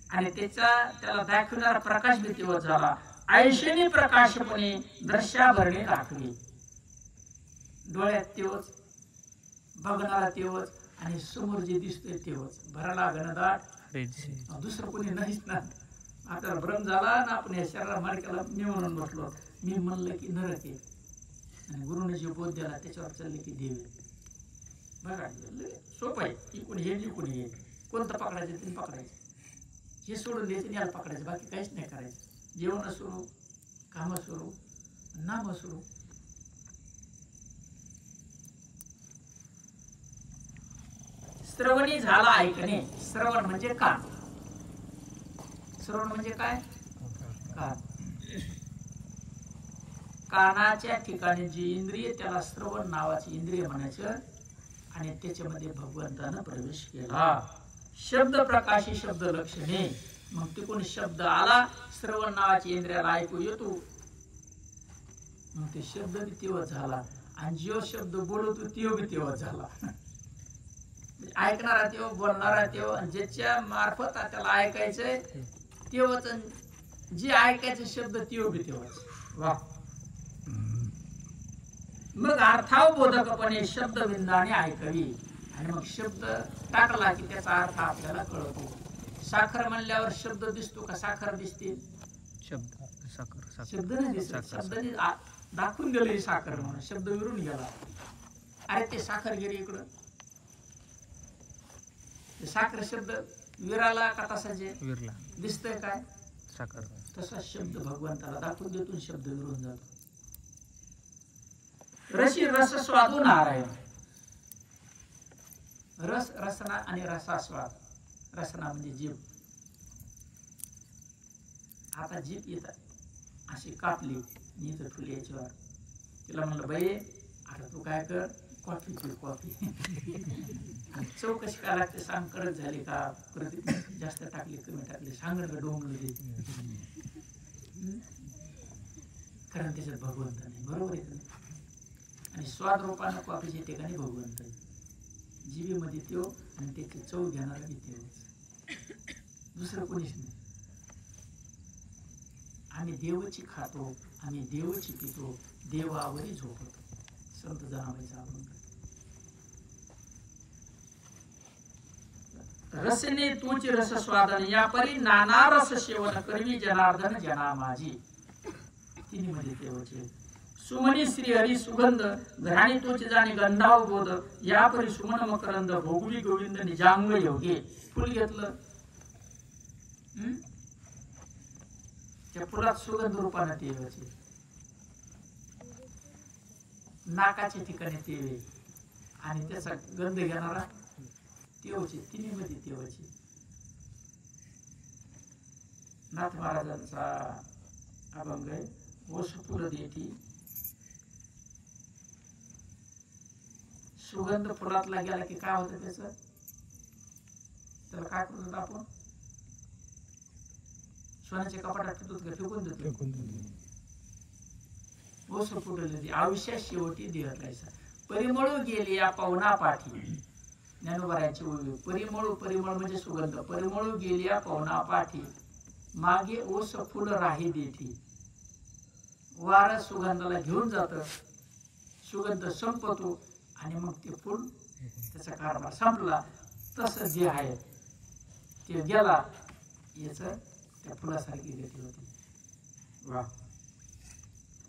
आणि त्याला दाखवणारा प्रकाश बी तेवढ झाला. ऐशेने प्रकाशपणे दृश्याभरणे दाखवे. डोळ्यात तेवढ, बघणारा तेवढ आणि समोर जे दिसतंय तेवढ. भराला घनदाट दुसरं कोणी नाहीच ना. आपल्याला भ्रम झाला ना, आपण या शरीरा मार्गाला मी म्हणून बसलो. मी म्हणलं की नरक आहे आणि गुरुने जे बोध दिला त्याच्यावर चालले की देव आहे. बघा सोपं आहे. इकडून हे इकडून हे कोणतं पकडायचं तुम्ही पकडायचं. हे सोडून द्यायचं आणि याला पकडायचं. बाकी काहीच नाही करायचं. जेवण सुरू, काम सुरू, नाम सुरू. श्रवणी झाला ऐकणे. श्रवण म्हणजे कान. श्रवण म्हणजे काय? कान. कानाच्या ठिकाणी जी इंद्रिय त्याला श्रवण नावाची इंद्रिय म्हणायचं आणि त्याच्यामध्ये भगवंतानं प्रवेश केला. शब्द प्रकाशी शब्द लक्षणे. मग तिकडून शब्द आला, श्रवण नावाची इंद्रियाला ऐकू येतो. मग ते शब्द बी तेव्हा झाला आणि जो शब्द बोलतो तो बी तेव्हा झाला. ऐकणारा तेव्हा, बोलणारा तेव्हा, ज्याच्या मार्फत त्याला ऐकायचंय तेव्हाच, जे ऐकायचे शब्द तेव्हा बी तेव्हाच. वा. मग अर्थावबोधकपणे शब्दबिंदाने ऐकावी आणि मग शब्द टाकला की त्याचा अर्थ आपल्याला कळतो. साखर म्हणल्यावर शब्द दिसतो का साखर दिसते? शब्द नाही दिसत. शब्दाने दाखवून दिलं साखर म्हणून, शब्द विरून गेला. अरे ते साखर गेली इकडं. साखर शब्द विराला का तसा जे दिसतंय काय साखर, तसा शब्द भगवंताला दाखवून देतो, शब्द विरून जातो. रसी रस स्वादू नारायण. रस रसना आणि रसास्वाद. रसना म्हणजे जीभ. आता जीभ येतात अशी कापली इथं ठुली याच्यावर. तिला म्हणलं बाई आता तू काय कर, कॉफी पी कॉफी. चव कशी काय लागते सांग, कडक झाली का, परत जास्त टाकली कमी टाकली सांग का डोंगरी. कारण त्याच्यात भगवंत नाही. बरोबर आहे. आणि स्वाद रूपानं कॉफीच्या ठिकाणी भगवंत. जीवीमध्ये त्यो आणि त्याची चव घेणारा बी तेवढंच, दुसरं कोणीच नाही. आम्ही देवची खातो, आम्ही देवची पितो, देवावरी झोपतो. संत जनाबाई जागून रसने तूच रस स्वादन या परी नाना रस सेवन करवी जनार्दन जना माझी. तिन्ही मध्ये देवाचे. सुमनी श्री हरी सुगंध घराणी तोच जाणे गंधाव बोध या परी सुमन मकरंद भोगवी गोविंद निजांग योगे. फुल घेतलं, त्या फुलात सुगंध रूपाने देवाचे. नाकाच्या ठिकाणी तेवे आणि त्याचा गंध घेणारा तेवचे. तिन्ही मध्ये तेवाचे. नाथ महाराजांचा अभंग आहे. ओस फुल देठी सुगंध फुलातला गेला की काय होतं त्याच, त्याला काय करतो आपण, सोन्याच्या कपाटात ठेवतो का फेकून देतो. ओस फुटले आयुष्या शेवटी देहलायचा. परिमळू गेली या पाहुणा पाठी. ज्ञानोबारायची ओळी. परिमळू, परिमळ म्हणजे सुगंध. परिमळू गेली या पाहुणा पाठी मागे ओस फुल राही देठी. वार सुगंधाला घेऊन जात, सुगंध संपतो आणि मग ते फुल त्याचा कारभार संपला. तसं जे आहे ते गेला, याच त्या फुलासारखी गती होती. वा.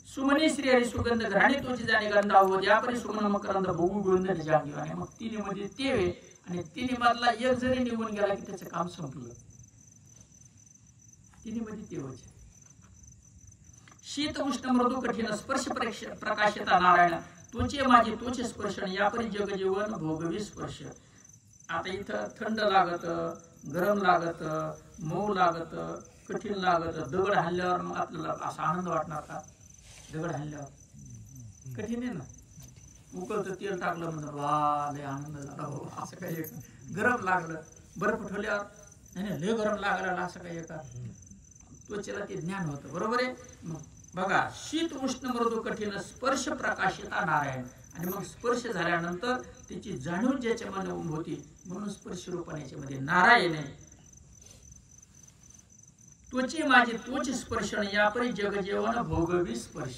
सुमनी श्री हरी सुगंध घराणी तुझी जाणे गंधाव यापरी सुमन मकरंद भोगू गोविंद निजांगी. आणि मग तिन्ही मध्ये तेवे आणि तिन्ही मधला एक जरी निघून गेला की त्याचं काम संपलं. तिन्ही मध्ये तेवाचे. शीत उष्ण मृदू कठीण स्पर्श प्रकाशिता नारायण तुझे माझे तुझे स्पर्शन यापरी जग जीवन भोगवी स्पर्श. आता इथं थंड लागत, गरम लागत, मऊ लागत, कठीण लागत. दगड हल्ल्यावर मग आपल्याला असा आनंद वाटणार का? दगड हल्ल्यावर कठीण आहे ना. उकळतं तेल टाकलं म्हणून वा लय आनंद झाला हो असं काही. गरम लागलं, बर्फ ठेवल्यावर नाही लय गरम लागला असं काही का. त्वचेला ते ज्ञान होतं. बरोबर आहे. मग बघा शीत उष्ण मृदू कठीण स्पर्श प्रकाशिता नारायण. आणि मग स्पर्श झाल्यानंतर त्याची जाणीव ज्याच्यामध्ये होती, म्हणून स्पर्श रूपाने याच्यामध्ये नारायण आहे. त्वची माझी तोच स्पर्शन यापरी जग जेवण भोगवी स्पर्श.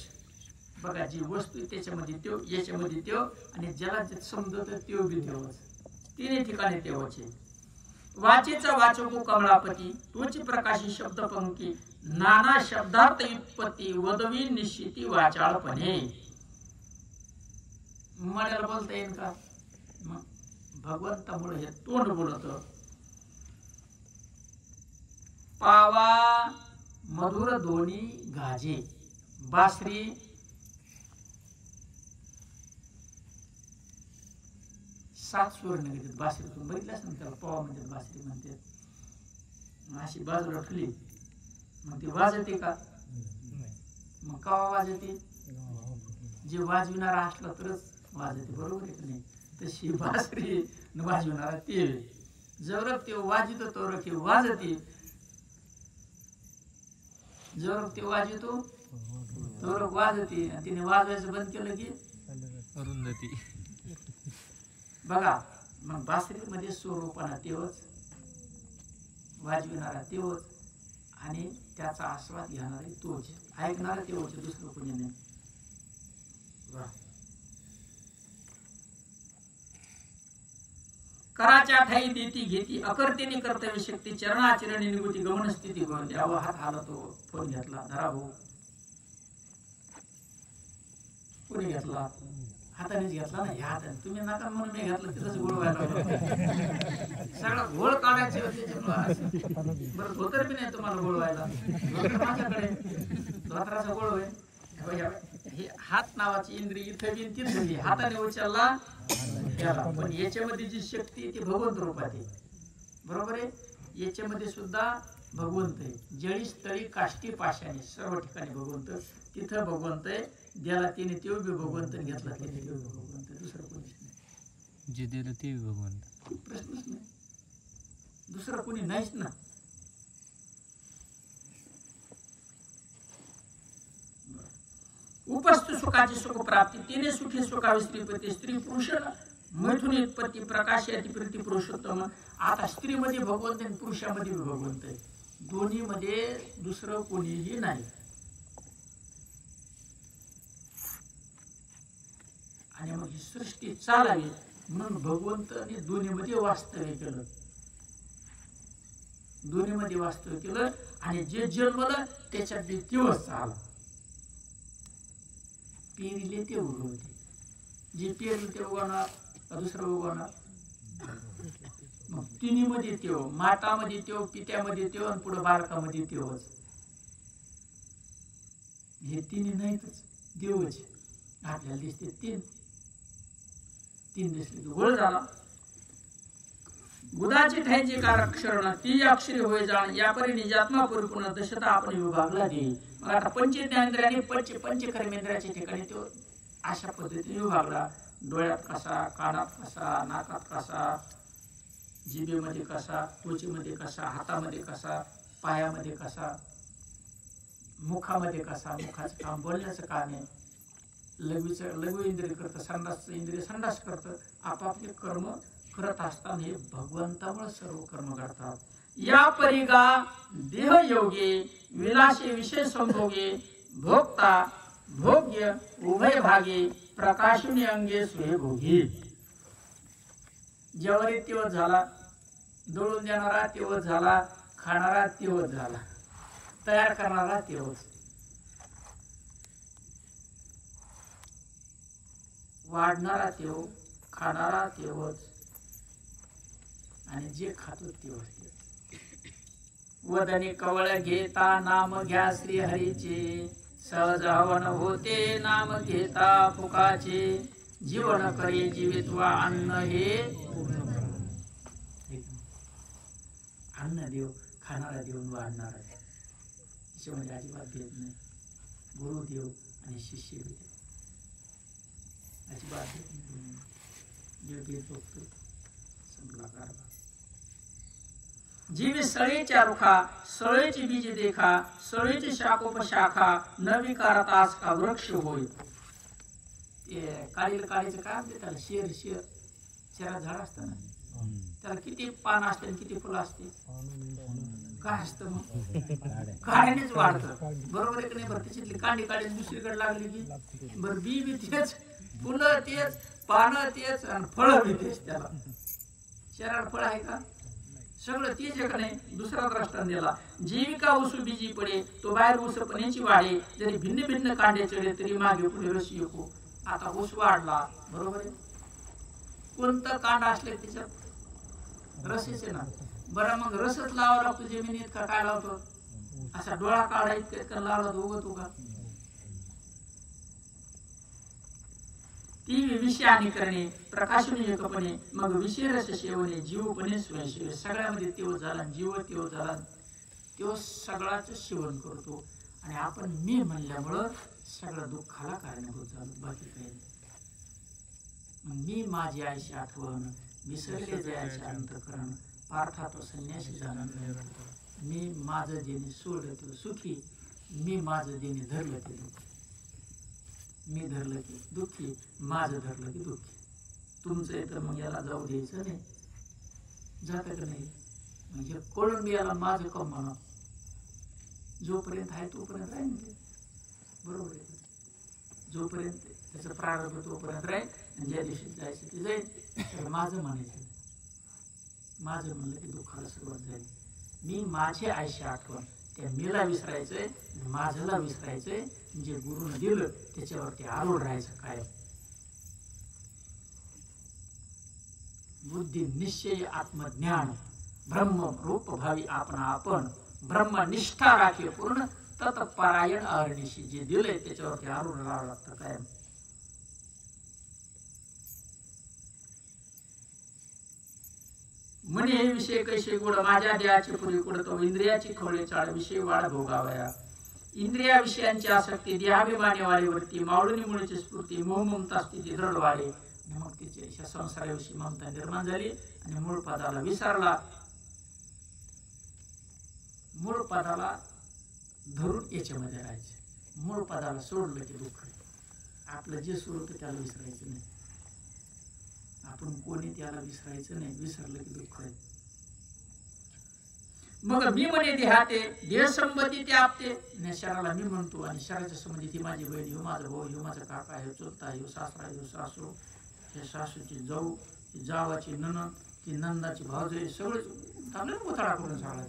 बघा जी वस्तू त्याच्यामध्ये त्यो, याच्यामध्ये त्यो, आणि ज्याला जे समजत त्यो बी तेवच, तिन्ही ठिकाणी तेवचे. वाचेचा वाचको कमलापती तोची प्रकाशी शब्द पंक्ती नाना शब्दार्थ उत्पत्ती वदवी निश्चिती वाचाळपणे. म्हणायला बोलता येईल का? मग भगवंतामुळे हे तोंड बोलत. पावा मधुर दोन्ही गाजे बासरी सात सूर निघतात बासरीतून. बघितलं असं ना त्याला पावा म्हणतात, बासरी म्हणतात. अशी बाजूला ठेवली मग ती वाजते का? मग कवा वाजते? जे वाजविणारा असला तरच वाजते, बरोबर आहे की नाही? तशी बासरी वाजविणारा ते जवरक ते वाजतो तोरक हे वाजते, जवरक ते वाजतो तोरक वाजते. आणि तिने वाजवायचं बंद केलं की अरुंधती. बघा मग बासरीमध्ये स्वरूपाना तेवच, वाजविणारा तेवच, आणि त्याचा आस्वाद घेणारे तोच, ऐकणारा तेवच, दुसरं कोणी नाही. कराच्या ठाई देती घेती अकर्तेने कर्तव्य शक्ती चरणाचरणी निगुती गमन स्थिती गोविंद. अहो हात हालतो, फोन घेतला, धरा भाऊ. कोणी घेतला? हातानेच घेतला ना. ह्या हाताने तुम्ही नका म्हणून मी घेतलं, तिथंच गोळ व्हायला सगळा घोळ काढायचे होते. बरं धोतर बी नाही तुम्हाला गोळ व्हायला, माझ्याकडे धोतराचा गोळ होय. हे हात नावाची इंद्रिय इथं बी तिथं बी हाताने उचलला त्याला, पण याच्यामध्ये जी शक्ती ती भगवंत रूपात आहे, बरोबर आहे. याच्यामध्ये सुद्धा भगवंत आहे. जळी स्थळी काष्टी पाशाने सर्व ठिकाणी भगवंत, तिथं भगवंत आहे. द्याला तिने तेव बी भगवंत, घेतला तिने तेव बी भगवंत, दुसरं कोणीच नाही. जे दिलं ते भगवंत, प्रश्नच नाही, दुसरं कोणी नाहीच ना. उपस्थ सुखाची सुख प्राप्ती तिने सुखी सुखावी स्त्रीपती स्त्री पुरुष मैथुनी उत्पत्ती प्रकाश अतिप्रीती पुरुषोत्तम. आता स्त्रीमध्ये भगवंत आणि पुरुषामध्ये भगवंत आहे, दोन्ही मध्ये दुसरं कोणीही नाही. आणि मग ही सृष्टी चालावी म्हणून भगवंताने दोन्हीमध्ये वास्तव्य केलं, दोन्हीमध्ये वास्तव्य केलं. आणि जे जन्मलं त्याच्यात दिवस आला, पेरले ते उगवते, जे पेरले ते उगवणार, दुसरं उगवणार. मग तिन्हीमध्ये तेव, मातामध्ये तेव, पित्यामध्ये तेव, आणि पुढे बालकामध्ये तेवच. हे तिन्ही नाहीतच, देवच आपल्याला दिसते. तीन तीन दिसले की गोळ झाला. गुदाची ठाईची कारक्षरण ती अक्षरी होय जाण यापरी निजात्मा परिपूर्ण दशता आपण विभागला दे. मग आता पंचज्ञानेंद्रियाने पंचकर्मेंद्रियाच्या ठिकाणी तो अशा पद्धतीने विभागला. डोळ्यात कसा, कानात कसा, नाकात कसा, जिभेमध्ये कसा, त्वचेमध्ये कसा, हातामध्ये कसा, पायामध्ये कसा, मुखामध्ये कसा. मुखाचं काम बोलण्याचं काम आहे, लघु इंद्रिय करतं, संडासचं इंद्रिय संडास करतं. आपापले कर्म करत असताना हे भगवंतामुळे सर्व कर्म करतात. या परिगा देह योगे विलासे विषय संभोगे भोक्ता भोग्य उभय भागे प्रकाशुनी अंगे स्वय भोगी. ज्यावरी तेवच झाला, दळून देणारा तेवच झाला, खाणारा तेवच झाला, तयार करणारा तेवच, वाढणारा तेव, खाणारा तेवच, आणि जे खातो तेवच. वदनी कवळ घेता नाम घ्या श्री हरीचे सहज हवन होते नाम घेता फुकाचे जीवन करे जीवित्वा अन्न हे अन्न देव, खाणारा देऊन वाढणारा याच्यामध्ये अजिबात भेद नाही. गुरुदेव आणि शिष्य देव अजिबात भेद नाही. देव भेद बघतो संपला कारभार. जीव सळेच्या रुखा सळेची बीज देखा सळेची शाखोपशाखा न विकारतास का वृक्ष होय. ते काळीचं काय म्हणते त्याला, शेरात झाड असतं ना, त्याला किती पान असते आणि किती फुलं असते, काय असतं मग, काड्यानेच वाढतं, बरोबर आहे की नाही. बरं त्याच्यातली काढी दुसरीकडे लागली की बरं बी तेच, फुलं तेच, पानं तेच आणि फळं बी तेच. त्याला शहरात फळ आहे का, सगळं तीच एक नाही. दुसरा दृष्टांत दिला, जीविका उसू बीजी पडे तो बाहेर उसपण्याची वाढे, जरी भिन्न भिन्न कांडे चढे तरी मागे पुढे रशी येको. आता ऊस वाढला, बरोबर आहे, कोणतं कांड असले त्याच्यात रसेच आहे ना. बरं मग रसच लावा लागतो जमिनीत का काय लावतो, असा डोळा काढा इतकं लावला तर उगत का. ती विषयाने करणे प्रकाशून एकपणे, मग विषय रस सेवने जीवपणे स्वयंसेव. सगळ्यामध्ये तेव झाला, जीव तेव झाला, तेव सगळ्याच सेवन करतो. आणि आपण मी म्हणल्यामुळं सगळं दुःखाला कारणीभूत झालो, बाकी काही नाही. मी माझी आईची आठवण, विसरले जयाचे अंतकरण, पार्थातो संन्यासी जाणं. मी माझं जेणे सोडलं ते सुखी, मी माझं जेणे धरलं ते दुःखी. मी धरलं की दुःखी, माझं धरलं की दुःखी. तुमचं येतं मग याला जाऊ द्यायचं नाही, जातं का नाही. म्हणजे कळून मी याला माझं कम म्हणा, जोपर्यंत आहे तोपर्यंत राहील ते, बरोबर आहे. जोपर्यंत त्याचं प्रारंभ तोपर्यंत राहील, आणि ज्या दिवशी जायचं ते जाईल. तर माझं म्हणायचं, माझं म्हणलं की दुःखाला सुरुवात झाली. मी माझी आईची आठवण, त्या मीला विसरायचंय, माझ्याला विसरायचंय. जे गुरुनं दिलं त्याच्यावरती आरूढ राहायचं काय. बुद्धी निश्चय आत्मज्ञान, ब्रह्म रूप भावी आपण ब्रह्मनिष्ठा राखे पूर्ण, तत्परायण अहर्निशी. जे दिलंय त्याच्यावरती आरूढ राहावं लागतं काय. म्हणे हे विषय कैसे गोड, माझ्या देहाचे पुरी कुडतो, इंद्रियाची खवळे चाळ विषय वाढ भोगावया. इंद्रिया विषयांची आसक्ती देहाभिमानी वाढीवरती, मावळणी मुळीची स्फूर्ती, मोहममता स्थिती दृढ वाढे. मग तिच्या संसाराविषयी ममता निर्माण झाली आणि मूळ पदाला विसरला. मूळ पदाला धरून याच्यामध्ये राहायचं, मूळ पदाला सोडलं की दुःख. आपलं जे सुरू होतं त्याला विसरायचं नाही, आपण कोणी त्याला विसरायचं नाही, विसरलं की दुःख आहे. मग मी म्हणे देहाते, देह संबंधी ते आपते. शरीराला मी म्हणतो आणि शरीराच्या संबंधी ती माझी बहीण, ह्यो माझा भाऊ, ह्यो माझा काका, ह्यो चुलता, ह्यो सासरा, ह्यो सासू, ह्या सासूची जाऊ, ती जावाची ननद, ती नंदाची भावजय, सगळं थांबलं कोथळा करून सगळा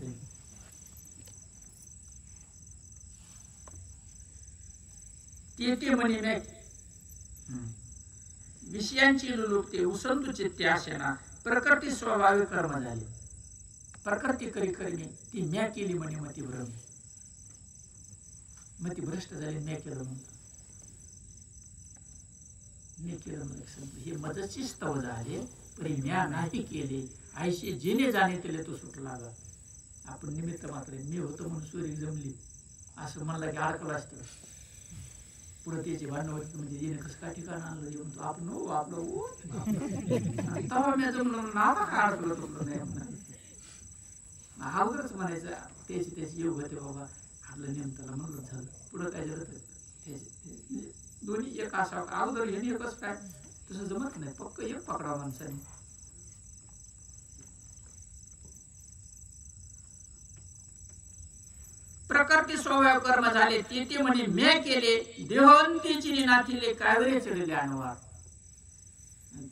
ते म्हणे नाही. विषयांची लुलुपते उसंतु चित्ते आशेना, प्रकृती स्वाभाविक कर्म झाले. प्रकृती करी करणे ती म्या केली म्हणे मतिभ्रम, मतिभ्रष्ट झाली. म्या केलं म्हणतो, मी केलं म्हणजे हे मदतची स्तव झाले, पण म्या नाही केले. आयशी जेने जाणे केले तो सुटला ग. आपण निमित्त मात्र मी होतो म्हणून सूर्य जमली असं म्हणलं की अडकलं असतं. पुढे त्याची भांडण व्हायची, म्हणजे जेने कसं काय ठिकाण आणलं जेवण, तो आपण आपलं तवा मी जमलं नावा काय अडकलं तुमचं नाही म्हणा. अगोदरच म्हणायचं त्याची योग होते बाबा, आपलं नेमताला म्हणलं झालं. पुढं काय झालं तर दोन्ही एक असावं, अगोदर हे एकच काय तसं जमत नाही, पक्क एक पकडा माणसाने. प्रकृती स्वभाव कर्म झाले ते म्हणे म्या केले, देहांतीची नाथिले कावेरे चढले अणवार.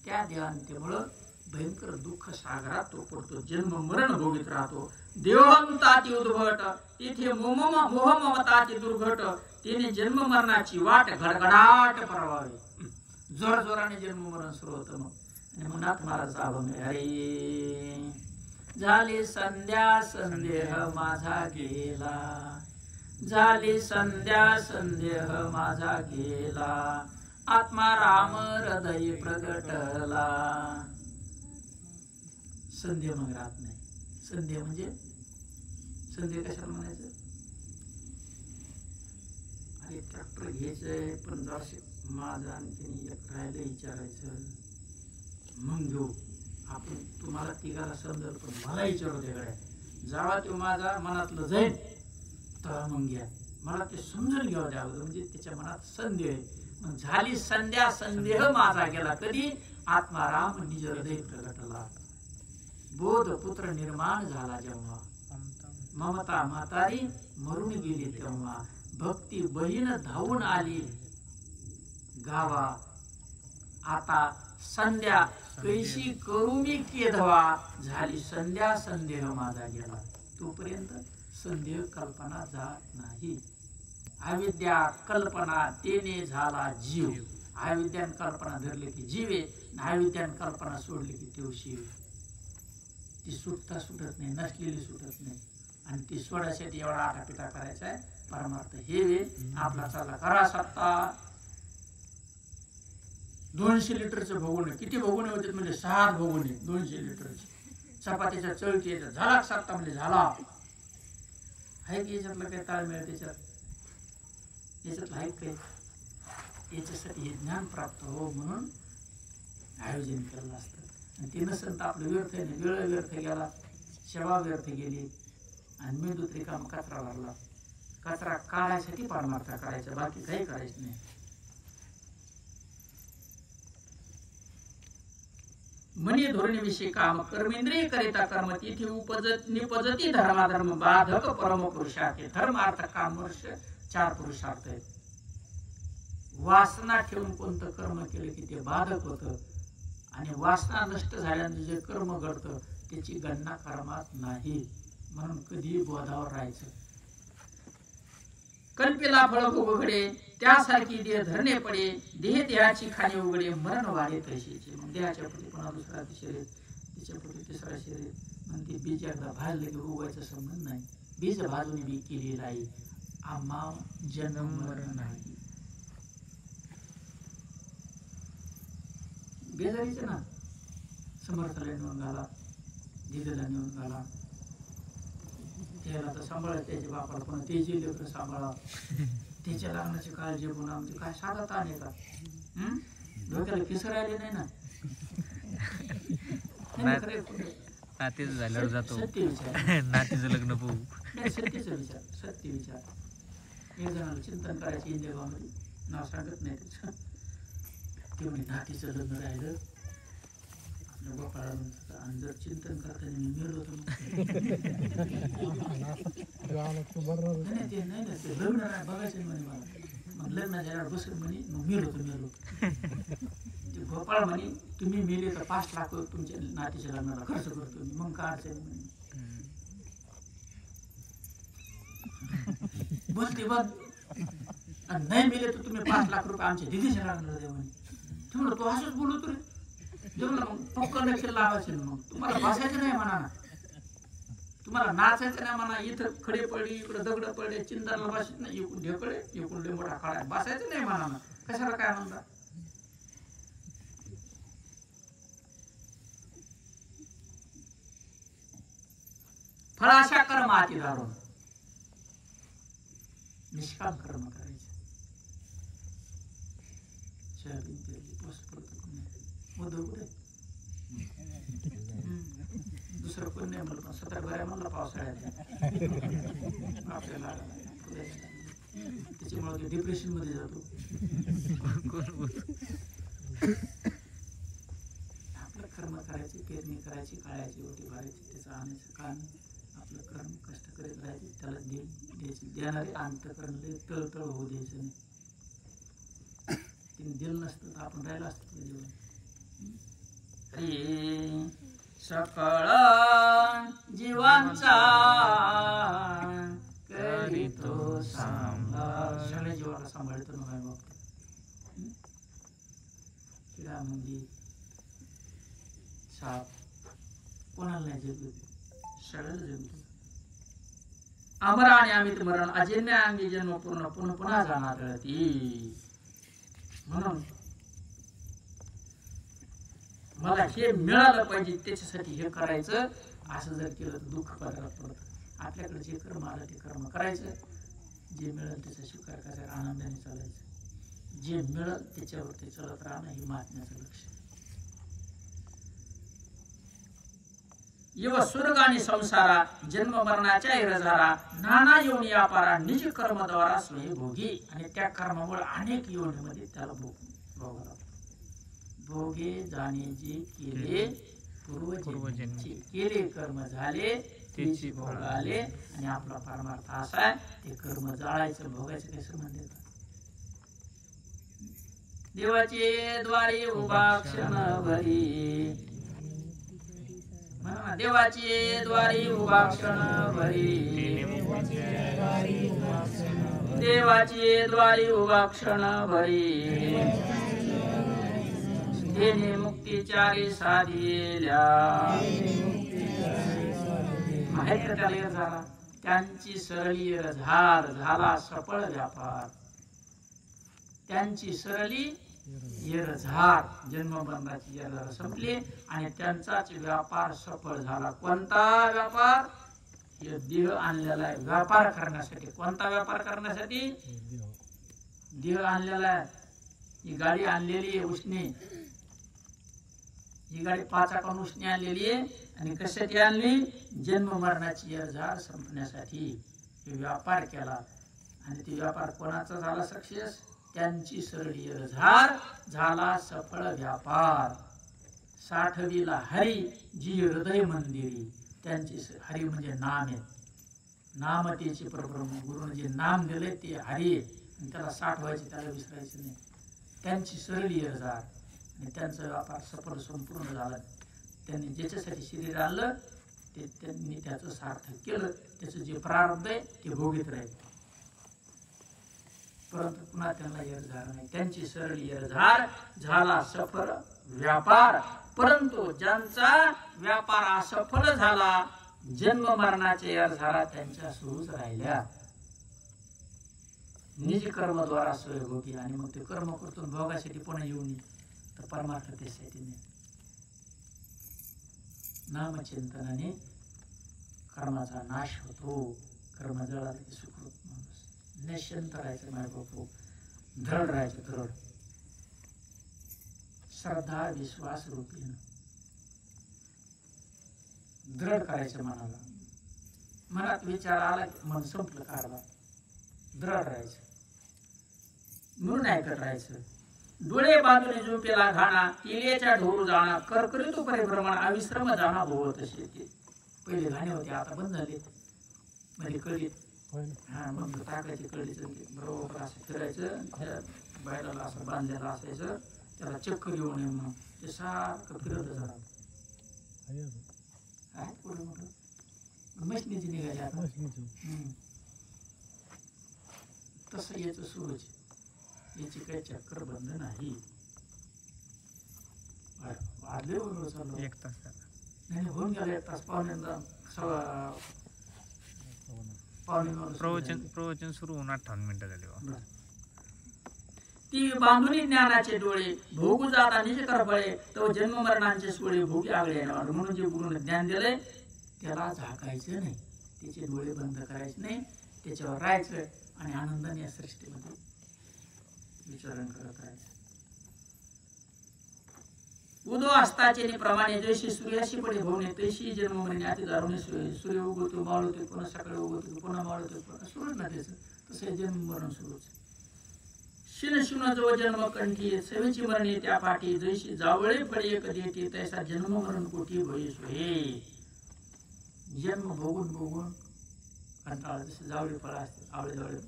त्या देहांतीमुळं भयंकर दुःख सागरात तो पडतो, जन्म मरण भोगीत राहतो. देवंताची उद्भट तिथे मोहममताची दुर्घट, तिने जन्म मरणाची वाट घडघडाट परवावी. जोर जोराने जन्म मरण सुरू होतं. मग आणि नाथ महाराज अभंग, अरे झाली संध्या संदेह माझा गेला, झाली संध्या संदेह माझा गेला, आत्मा राम हृदय प्रगटला. संदेह मग राहत नाही. संदेह म्हणजे संदेह कशाला म्हणायचं, अरे ट्रॅक्टर घ्यायचंय पण जराशे माझं आणखी एक राहिलं विचारायचं, मग घेऊ आपण. तुम्हाला तिघाला समजेल पण मला विचारू वेगळ्या, जेव्हा तो माझा मनातलं जाईल तेव्हा मग घ्या. मला ते समजून घ्यावं द्यावं, म्हणजे त्याच्या मनात संदेह आहे. मग झाली संध्या, संदेह माझा गेला. कधी? आत्माराम निज हृदय प्रगटला. बोध पुत्र निर्माण झाला जेव्हा, ममता म्हातारी मरून गेली तेव्हा, भक्ती बहीण धावून आली गावा. आता संध्या कैशी करू मी केधवा. झाली संध्या, संदेह माझा गेला. तोपर्यंत संदेह कल्पना जात नाही. अविद्या कल्पना तेने झाला जीव. अविद्यान कल्पना धरली की जीवे, अविद्यान कल्पना सोडली की तेव शिव. ती सुटता सुटत नाही, नसलेली सुटत नाही. आणि ती सोडायसाठी एवढा आटापिटा करायचा आहे. परमार्थ हे वे आपला चालला करा सत्ता. 200 लिटरचे भगोने, किती भगोने होते म्हणजे 7 भगोने 200 लिटरचे. चपातीच्या चळती झाला सत्ता म्हणजे झाला. आहे की याच्यातलं काय ताळमेळ? याच्यातलं आहे काय? याच्यासाठी हे ज्ञान प्राप्त हो म्हणून आयोजन केलं असतं. आणि ते नसेल तर आपलं व्यर्थ आहे. वेळ व्यर्थ गेला, सेवा व्यर्थ गेली आणि मेंदूत रिकामा कचरा लागला. कचरा काढायसाठी परमार्थ करायचा, बाकी काही करायचं नाही. मनी धोरणीविषयी काम कर्मेंद्रिय करिता कर्म तिथे निपजती धर्माधर्म बाधक परम पुरुषार्थ. धर्म अर्थ काम वर्ष 4 पुरुषार्थ आहेत. वासना ठेवून कोणतं कर्म केलं की ते बाधक होतं. आणि वासना नष्ट झाल्यानंतर जे कर्म घडतं त्याची गणना कर्मात नाही. म्हणून कधी बोधावर राहायचं. कल्पेला फळ उघडे त्यासारखी देह धरणे पडे. देह देहाची खाणे उघडे मरण वाढे तशीचे. मग देहाच्या प्रती पुन्हा दुसरा शरीर, तिच्या प्रती तिसरा शरीर. मग ते बीज एकदा भाजलं की उगवायचा संबंध नाही. बीज भाजून बी केली नाही. आम्हा जन्म मरण नाही. बेजारीचे ना, समर्थाला नेऊन घाला, दिलेला नेऊन घाला. त्याला तर सांभाळायचं त्याच्या बापाला, पण त्याची लेकरं सांभाळा. त्याच्या लग्नाची काळजी पुन्हा म्हणजे काय साधा ताण आहे का? डोक्याला किसर आले नाही ना. नातीच झाल्यावर जातो. सत्य विचार, नातीचं लग्न पाहू. नाही सत्यचा विचार, सत्य विचार. एक जणाला चिंतन करायचे इंदिरामध्ये, नाव सांगत नाही त्याचं. ते म्हणजे नातीचं लग्न राहिलं गोपाळा. आणि जर चिंतन करताना मी मेलो तर नाही ते नाही ना, ते लग्न बघायचं म्हणे मला. मग लग्न झाल्यावर बसेल म्हणे, मग मेलो तर मेलो. ते गोपाळ म्हणे तुम्ही मेले तर 5 लाख तुमच्या नातीच्या लग्नाला खर्च करतो. मग का अडचण म्हणे. बोलते बघ, आणि नाही मेले तर तुम्ही 5 लाख रुपये आमच्या दिदीच्या लग्नाला द्या म्हणे. तुम्हाला तो असंच बोलतो रे. जेवढं मग पक्कन लक्ष लावायचं. मग तुम्हाला बसायचं नाही म्हणा ना, तुम्हाला नाचायचं नाही म्हणा. इथं खडे पडले, इकडे दगड पडले, चिंताला बसायचं नाही. इकडून ढेकळे, इकडून लिंबोडा काढाय बसायचं नाही म्हणा ना. कशाला काय म्हणता? फळाशा कर्म हाती धरून निष्काम कर्म करायचं. सोयाबीन पेरली, पाऊस पडतो कोण नाही, उद्धव कुठे? दुसरं कोण नाही म्हणलं, पण 17 बऱ्या म्हणलं पावसाळ्यात आपल्याला. त्याच्यामुळे डिप्रेशन मध्ये जातो. आपलं कर्म करायचे, पेरणी करायची, काळायची, ओटी भरायची, त्याचं आणायचं काम. आपलं कर्म कष्ट करीत राहायचे, त्याला द्यायचे. देणारे अंतकरण तळतळ होऊ द्यायचं नाही. तिने दिलं नसतं तर आपण राहिलं असतं जीवन. हे सकळ जीवांचा करीतो सांभाळ. सगळ्या जीवाला सांभाळतो ना बाबा. किडा मुंगी साप कोणाला नाही जगत, सगळ्याला जगतो. अमर आणि अमित मरण अजन्य अंगी जन्म पूर्ण पुन्हा पुन्हा जाणार ती. म्हणून मला हे मिळालं पाहिजे, त्याच्यासाठी हे करायचं. असं जर केलं तर दुःख पदरात पडतं. आपल्याकडे जे कर्म आलं ते कर्म करायचं. जे मिळेल त्याचा स्वीकार करायचा, आनंदाने चालायचं. जे मिळेल त्याच्यावरती चालत राहणं हे महात्म्याचं लक्ष. इव स्वर्ग आणि संसारा जन्म मरणाच्या इरझारा नाना योनी व्यापारा निज कर्मद्वारा स्वयंभोगी आणि त्या कर्मामुळे अनेक योनीमध्ये त्याला भोगाला भोगे जाणे जे केले पूर्वजन्मीचे केले कर्म झाले त्याची भोग आले आणि आपला परमार्थ असा आहे ते कर्म जाळायचं भोगायचं काही संबंध येतो देवाचे द्वारे उभा क्षण भरी देवाचे द्वारी उभा क्षण भरी देवाचे द्वारी उभा क्षण भरी देणे मुक्तीचारी साधिल्या माहित त्याला झाला त्यांची सरली झार झाला सफळ व्यापार त्यांची सरली येरझार जन्म बंधाची येरझार संपली आणि त्यांचाच व्यापार सफळ झाला कोणता व्यापार देह आणलेला आहे व्यापार करण्यासाठी कोणता व्यापार करण्यासाठी देह आणलेला आहे ही गाडी आणलेली आहे उसने ही गाडी 5 चाकान उसने आणलेली आहे आणि कशासाठी आणली जन्म मरणाची येरझार संपण्यासाठी व्यापार केला आणि ते व्यापार कोणाचा झाला सक्सेस त्यांची सरळी येरझार झाला सफळ व्यापार साठवीला हरी जी हृदय मंदिरी त्यांची हरी म्हणजे नाम आहे नामतेचे परब्रह्म गुरुने जे नाम दिले ते हरी आणि त्याला साठवायचे त्याला विसरायचे नाही त्यांची सरळी येरझार आणि त्यांचा व्यापार सफळ संपूर्ण झाला त्यांनी ज्याच्यासाठी शरीर आणलं ते त्यांनी त्याचं सार्थक केलं त्याचं जे प्रारब्ध आहे ते भोगीत राहील परंतु पुन्हा त्यांना येरझार नाही त्यांची सरळी येरझार झाला सफळ व्यापार परंतु ज्यांचा व्यापार असफल झाला जन्म मरणाच्या येरझारा त्यांच्या सुरूच राहिल्या निज कर्मद्वारा स्वयंभोगी आणि मग ते कर्म करतो भोगासाठी पुन्हा येऊन तर परमार्थ त्यासाठी नाही नामचिंतनाने कर्माचा नाश होतो कर्म जळाला की सुखरूप माणूस निश्चिंत राहायचं माय बापू दृढ राहायचं दृढ श्रद्धा विश्वास रूपीनं दृढ करायचं मनाला मनात विचार आला मन संपलं कारभार दृढ राहायचं म्हणून ऐकत राहायचं डोळे बांधून झोपेला घाणा किल्ल्याच्या ढोरू जाणा करकरीतो परिभ्रमण अविश्रम जाणा भोवत शेती पहिले घाणे होते आता बंद झाले मध्ये कळीत हा मग टाकायचे कळीचं बरोबर असं फिरायचं त्या बैलाला असं बांधलेलं असायचं त्याला चक्कर येऊ नये म्हणून ते सारखं फिरत झालं काय पुढे म्हटलं मशनीची निघाली आता तसं याचं सुरूच याची काही चक्कर बंद नाही वाढले बरोबर चालू 1 तास नाही होऊन गेला 1 तास प्रवचन सुरू होऊन 58 मिनिटं झाली ती बांधुनी ज्ञानाचे डोळे भोगू जाता निज करबळे तो जन्म मरणांचे सोळे भोगी आगळे म्हणून जे गुरुने ज्ञान दिलंय त्याला झाकायचं नाही त्याचे डोळे बंद करायचे नाही त्याच्यावर राहायचं आणि आनंदाने या सृष्टीमध्ये विचारण करत राहायचं उदो असताचे प्रमाणे जैशी सूर्याशी पडे भवने तैशी जन्म मरणे अति दारुणे सूर्य उगवतो मावळतो पुन्हा सकाळी उगवतो पुन्हा मावळतो पुन्हा सुरूच ना त्याचं तसं जन्म मरण सुरूच शिन शिन जो जन्म कंठी सवेची मरणे त्या पाठी जैशी जावळे पडे कधी येते तैसा जन्म मरण कोठी भयस हे जन्म भोगून भोगून कंटाळा जसे जावळे फळं असतात आवळे जावळे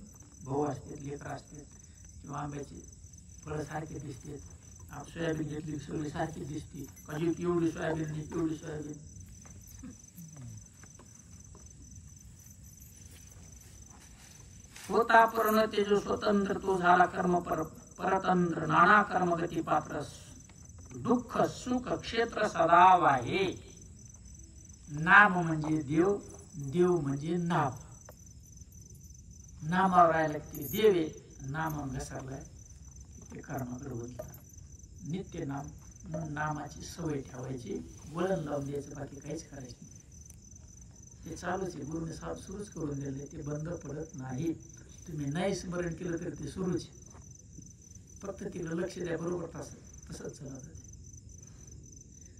भाऊ असतात लेकरं असतात किंवा आंब्याची फळं सारखे दिसते सोयाबीन घेतली सगळी सारखी दिसते कधी एवढी सोयाबीन नाही तेवढी सोयाबीन होता परण तेजो स्वतंत्र तो झाला कर्म परतंत्र नाना कर्मगती पात्र दुःख सुख क्षेत्र सदाव आहे नाम म्हणजे देव देव म्हणजे नाम नामावर राहायला ते देव आहे नाम घसरलाय ते कर्माकडे होत नित्य नाम नामाची सवय ठेवायची वळण लावून द्यायचं बाकी काहीच करायचं नाही ते चालूच आहे गुरुने साहेब सुरूच करून दिले ते बंद पडत नाही तुम्ही नाही स्मरण केलं तर ते सुरूच फक्त तिकडे लक्ष द्या बरोबर तसंच चालत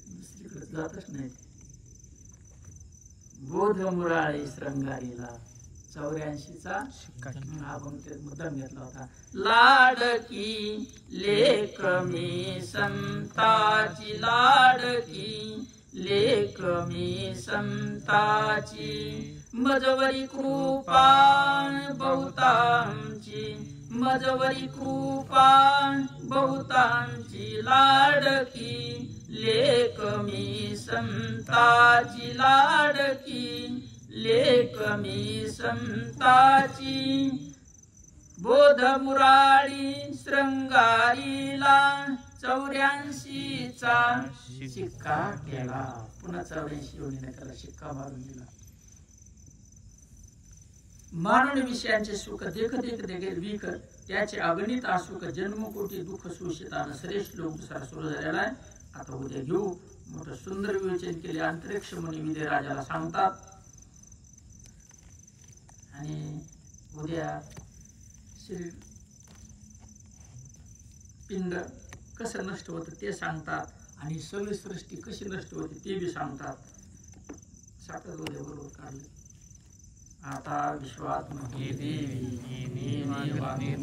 दुसरीकडे जातच नाही बोध मुराळे श्रंगारीला 84चा शिक्का आपण ते मुद्दाम घेतला होता. लाडकी लेक मी संताची, लाडकी लेक मी संताची, मजवरी कृपा बहुतांची, मजवरी कृपा बहुतांची, लाडकी लेक मी संताची, लाडकी लेक मी संताची, बोध मुराळी श्रंगारीला 84चा शिक्का केला. पुन्हा 84 योनीने त्याला शिक्का मारून दिला. मानून विषयांचे सुख देख देख देख विक, त्याचे अगणित असुख जन्मकोटी दुःख सुशितान श्रेष्ठ लोक दुसरा सुरू झालेला आहे. आता उद्या घेऊ. मोठं सुंदर विवेचन केले. अंतरिक्ष मुनी विदे राजाला सांगतात आणि उद्या श्री पिंड कसं नष्ट होतं ते सांगतात आणि सगळी सृष्टी कशी नष्ट होते ते बी सांगतात. साखर उद्या बरोबर काढले. आता विश्वात्मके देवी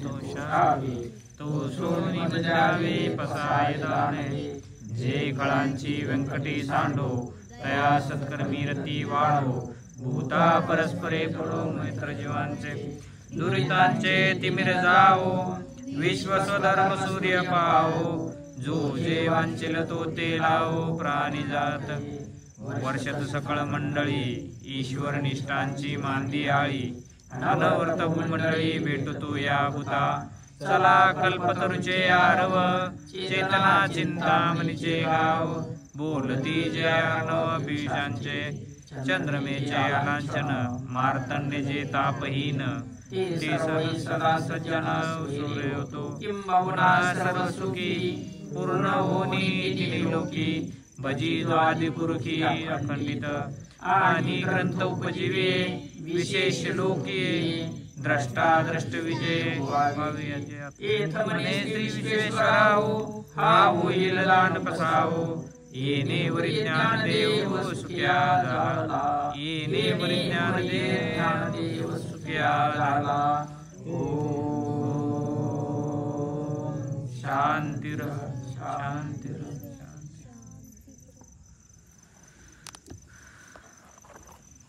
तो शावे, तो सोनी बजावे पसाय दाणे, जे खळांची व्यंकटी सांडो, तया सत्कर्मी रती वाढो, भूता परस्परे पडो मैत्र जीवांचे, दुरितांचे तिमिर जावो, विश्व स्वधर्म सूर्य पावो, जो जे वांचिल तो ते लावो प्राणी जात, वर्षात सकळ मंडळी ईश्वर निष्ठांची मांदी आळी, अनवर्त भूमंडळी भेटतो या भूता, चला कल्पतरुचे आरव, चेतना चिंतामणीचे गाव, बोलती जय अर्णव पीशांचे, चंद्रमेचे अलांछन, मार्तंडे जे तापहीन, ते सदा सज्जन सूर्य होतो, किंबहुना सर्व सुखी, पूर्ण होनी तिन्ही लोकी, भजी द्वादी पुरुखी अखंडित, आणि ग्रंथ उपजीवे विशेष लोकी, द्रष्टा द्रष्ट विजय म्हणे श्री विश्वेश्वराहो, हा होईल दान पसावो, येणे वरिज्ञान देव सुख्या झाला, येणे वरिज्ञान देव सुख्या झाला. ओम शांतिर् शांतिर्.